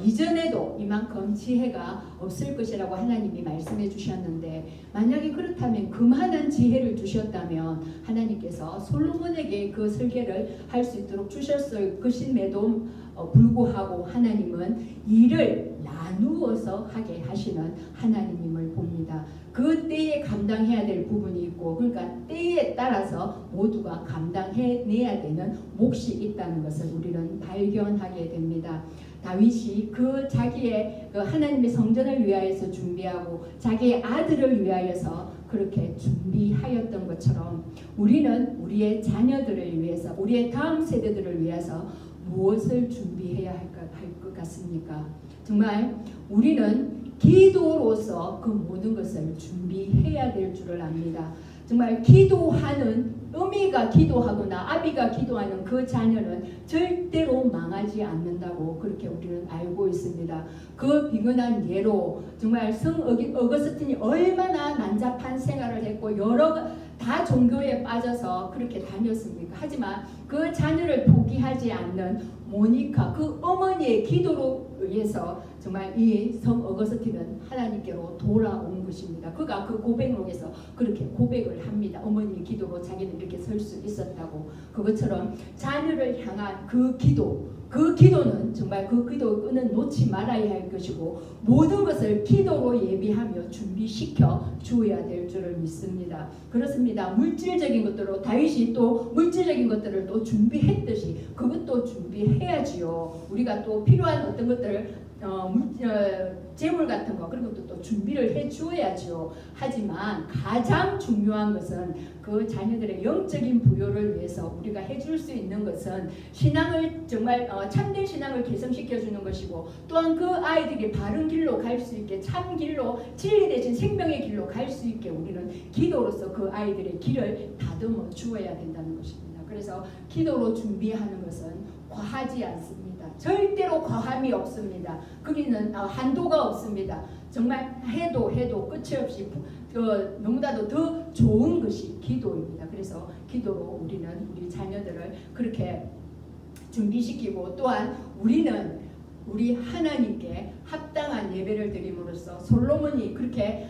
이전에도 이만큼 지혜가 없을 것이라고 하나님이 말씀해 주셨는데, 만약에 그렇다면 그만한 지혜를 주셨다면 하나님께서 솔로몬에게 그 설계를 할 수 있도록 주셨을 것임에도 불구하고 하나님은 일을 나누어서 하게 하시는 하나님임을 봅니다. 그 때에 감당해야 될 부분이 있고, 그러니까 때에 따라서 모두가 감당해내야 되는 몫이 있다는 것을 우리는 발견하게 됩니다. 다윗이 그 자기의 그 하나님의 성전을 위하여서 준비하고 자기의 아들을 위하여서 그렇게 준비하였던 것처럼 우리는 우리의 자녀들을 위해서, 우리의 다음 세대들을 위해서 무엇을 준비해야 할 것 같습니까? 정말 우리는 기도로서 그 모든 것을 준비해야 될 줄을 압니다. 정말 기도하는, 어미가 기도하거나 아비가 기도하는 그 자녀는 절대로 망하지 않는다고 그렇게 우리는 알고 있습니다. 그 비근한 예로 정말 성 어거스틴이 얼마나 난잡한 생활을 했고 다 종교에 빠져서 그렇게 다녔습니까? 하지만 그 자녀를 포기하지 않는 모니카, 그 어머니의 기도로 의해서 정말 이 성 어거스틴은 하나님께로 돌아온 것입니다. 그가 그 고백록에서 그렇게 고백을 합니다. 어머니의 기도로 자기는 이렇게 설 수 있었다고. 그것처럼 자녀를 향한 그 기도는 정말 그 기도는 놓지 말아야 할 것이고, 모든 것을 기도로 예비하며 준비시켜 주어야 될 줄을 믿습니다. 그렇습니다. 물질적인 것들로 다윗이 또 물질적인 것들을 또 준비했듯이 그것도 준비해야지요. 우리가 또 필요한 어떤 것들을 재물 같은 거 그런 것도 또 준비를 해 주어야죠. 하지만 가장 중요한 것은 그 자녀들의 영적인 부여를 위해서 우리가 해줄 수 있는 것은 신앙을 정말 참된 신앙을 개성시켜 주는 것이고, 또한 그 아이들이 바른 길로 갈 수 있게, 참 길로, 진리 대신 생명의 길로 갈 수 있게 우리는 기도로서 그 아이들의 길을 다듬어 주어야 된다는 것입니다. 그래서 기도로 준비하는 것은 과하지 않습니다. 절대로 과함이 없습니다. 거기는 한도가 없습니다. 정말 해도 끝이 없이 너무나도 더 좋은 것이 기도입니다. 그래서 기도로 우리는 우리 자녀들을 그렇게 준비시키고, 또한 우리는 우리 하나님께 합당한 예배를 드림으로써 솔로몬이 그렇게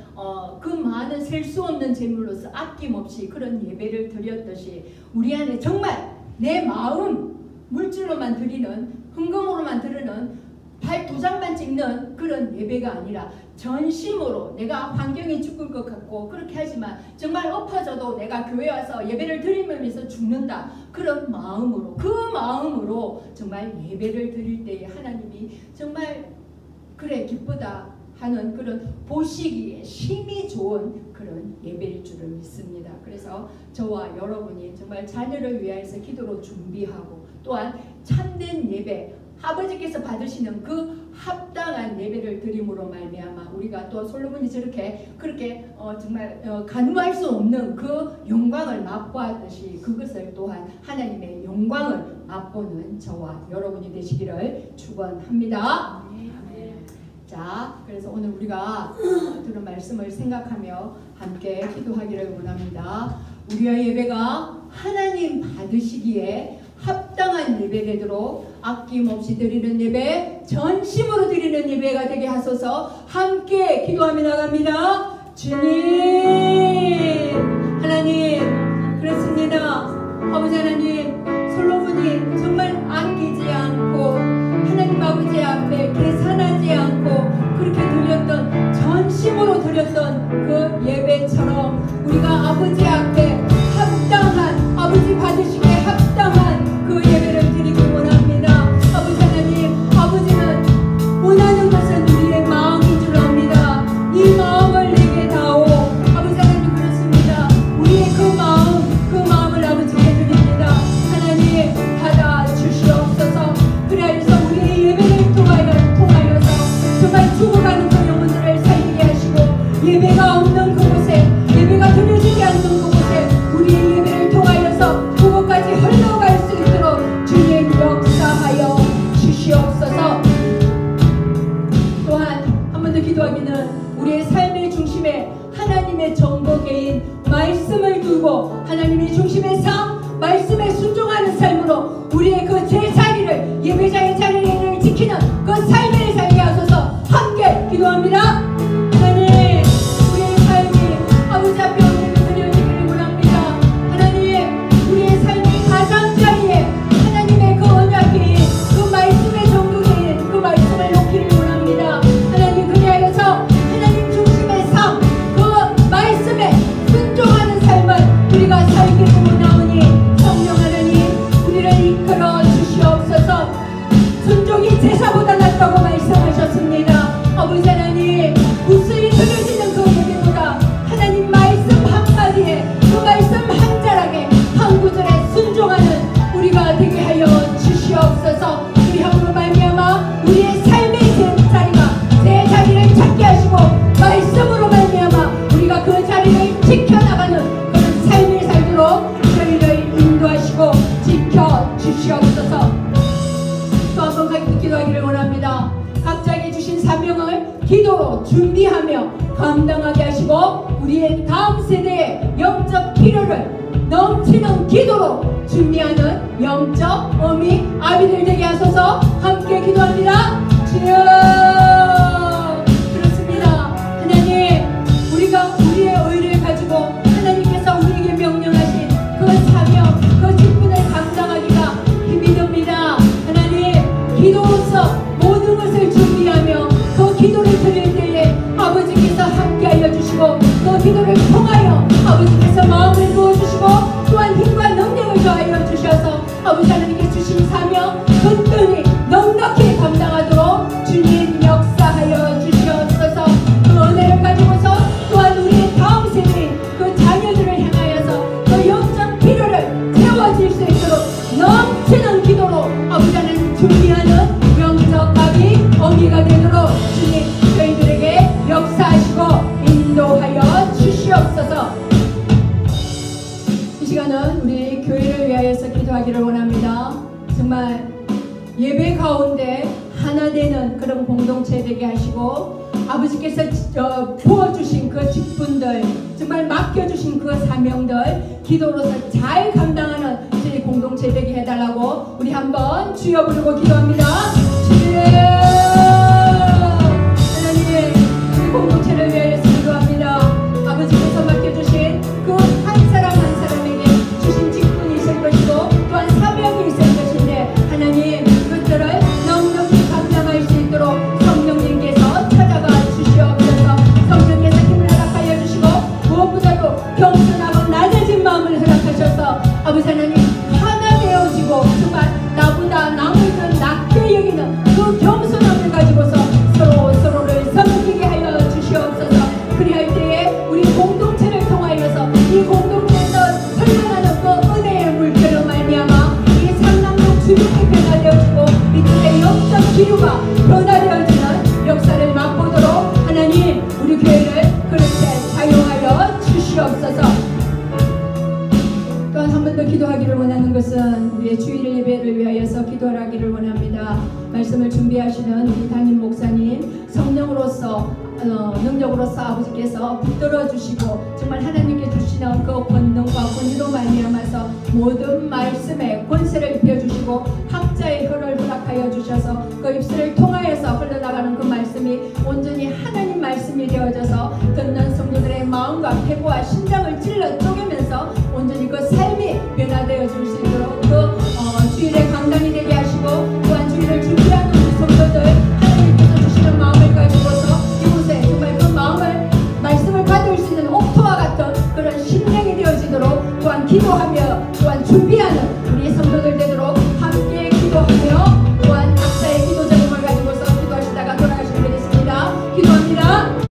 그 많은 셀 수 없는 제물로서 아낌없이 그런 예배를 드렸듯이 우리 안에 정말 내 마음, 물질로만 드리는, 헌금으로만 드리는, 발 두 장만 찍는 그런 예배가 아니라 전심으로, 내가 환경이 죽을 것 같고 그렇게 하지만 정말 엎어져도 내가 교회 와서 예배를 드리면서 죽는다, 그런 마음으로, 그 마음으로 정말 예배를 드릴 때에 하나님이 정말 그래 기쁘다 하는 그런 보시기에 심히 좋은 그런 예배일 줄을 믿습니다. 그래서 저와 여러분이 정말 자녀를 위하여서 기도로 준비하고, 또한 참된 예배, 아버지께서 받으시는 그 합당한 예배를 드림으로 말미암아 우리가 또 솔로몬이 저렇게 그렇게 정말 가늠할 수 없는 그 영광을 맛보았듯이 그것을 또한 하나님의 영광을 맛보는 저와 여러분이 되시기를 축원합니다. 자, 그래서 오늘 우리가 들은 말씀을 생각하며 함께 기도하기를 원합니다. 우리의 예배가 하나님 받으시기에 합당한 예배 되도록 아낌없이 드리는 예배, 전심으로 드리는 예배가 되게 하소서. 함께 기도하며 나갑니다. 주님, 하나님, 그렇습니다. 아버지 하나님, 솔로몬이 정말 아끼지 않고 하나님 아버지 앞에 계산하지 않고 그렇게 드렸던, 전심으로 드렸던 그 예배처럼 우리가 아버지 앞에 합당한, 아버지 받으시기에 합당한 그 예배를 드리기 원합니다. 아버지 하나님, 아버지는 원하는 것은 우리의 마음인 줄 압니다. 이 마음을 내게 다오. 아버지 하나님, 그렇습니다. 우리의 그 마음을 아버지께 드립니다. 하나님, 받아 주시옵소서. 그래서 우리의 예배를 통하여서 정말 죽어가는 그 영혼들을 살리게 하시고, 예배가 없는 그곳에, 예배가 드려지지 않는 그곳에 우리의 예배를 통하여서 그곳까지 흘러갈 수 있도록 주님 역사하여 주시옵소서. 또한 한 번 더 기도하기는 우리의 삶의 중심에 하나님의 정복인 말씀을 두고 하나님의 중심의 삶, 말씀에 순종하는 삶으로 우리의 그 제자리를, 예배자의 자리를 지키는 그 삶을 살게 하소서. 함께 기도합니다. 하나님, 우리의 삶이 아버지 앞에 오늘 드려지기를 원합니다. 하나님, 우리의 삶의 가장자리에 하나님의 그 언약인, 그 말씀의 정독인 그 말씀을 놓기를 원합니다. 하나님, 그리하여서 하나님 중심의 삶, 그 말씀에 순종하는 삶을 우리가 살기를 원하오니 성령 하나님, 우리를 이끌어 주시옵소서. 순종이 제사보다 낫다고 말씀하셨습니다. 아버지 하나님, 무수히 드려지는 그 예배보다 하나님 말씀 한마디에, 그 말씀 한 자락에, 한 구절에 순종하는 우리가 되게 하여 주시옵소서. 우리 함으로 말미암아 우리의 삶의 제자리를 찾게 하시고, 말씀으로 말미암아 우리가 그 자리를 지켜나가는 그런 삶을 살도록 저희를 인도하시고 지켜주시옵소서. 또 한 번 기도하기를 원합니다. 각자에게 주신 사명을 기도로 준비하며 감당하게 하시고, 우리의 다음 세대의 영적 필요를 넘치는 기도로 준비하는 영적 어미 아비들 되게 하소서. 함께 기도합니다. 주여, 그렇습니다. 하나님, 우리가 우리의 의를 가지고 하나님께서 우리에게 명령하신 그 사명, 그 직분을 감당하기가 힘이 듭니다. 하나님, 기도로서 모든 것을 준비하며 그 기도를 드릴 때에 아버지께서 함께하여 주시고, 그 기도를 통하여 아버지께서 마음을 부어주시고 또한 힘과 능력을 더하여 주셔서 아버지 하나님께 주신 사명 든든히 넉넉히 감당하도록 주님 역사하여 주시옵소서. 그 은혜를 가지고서 또한 우리의 다음 세대인 그 자녀들을 향하여서 그 영적 필요를 채워질 수 있도록 넘치는 기도로 아버지 하나님 준비하는 영적 아비 어미가 되도록 주님 저희들에게 역사하시고 인도하여 주시옵소서. 이 시간은 우리 교회를 위하여서 기도하기를 원합니다. 정말 예배 가운데 하나 되는 그런 공동체 되게 하시고, 아버지께서 부어주신 그 직분들, 정말 맡겨주신 그 사명들 기도로서 잘 감당하는 저희 공동체 되게 해달라고 우리 한번 주여 부르고 기도합니다. 주여, 하나님, 우리 공동체를 위하여서 기도합니다. 아버지께서 맡겨주신 그 한 사람 한 사람에게 주신 직분이 있을 것이고 또한 사명이 있을 것인데, 하나님 그것들을 넉넉히 감당할 수 있도록 성령님께서 찾아가 주시옵소서. 성령께서 힘을 허락하여 주시고 무엇보다도 겸손하고 낮아진 마음을 허락하셔서 아버지 하나님 하나 되어지고, 정말 나보다 남을 더 낮게 여기는 그 겸손함을 가지고서 서로를 섬기게 하여 주시옵소서. 그리할 때에 우리 공동체를 통하여서 이 공동체에서 흘러가는 그 은혜의 물결로 말미암아 이 상남동 주민이 변화되어지고 이쪽의 영적 기류가 변화되어지는 역사를 맛보도록 하나님 우리 교회를 그렇게 사용하여 주시옵소서. 또한 한 번 더 기도하기를 원하는 것은 우리의 주일 예배를 위하여서 기도하기를 원합니다. 말씀을 준비하시는 우리 담임 목사님 성령으로서 능력으로서 아버지께서 붙들어 주시고 정말 하나님께 주시는 그 권능과 권위로 말미암아서 모든 말씀에 권세를 입혀 주시고 학자의 혀를 허락하여 주셔서 그 입술을 통하여서 흘러나가는 그 말씀이 온전히 하나님 말씀이 되어져서 듣는 성도들의 마음과 폐부와 심장을 찔러 쪼개면서 온전히 그 삶이 변화되어 줄 수 있도록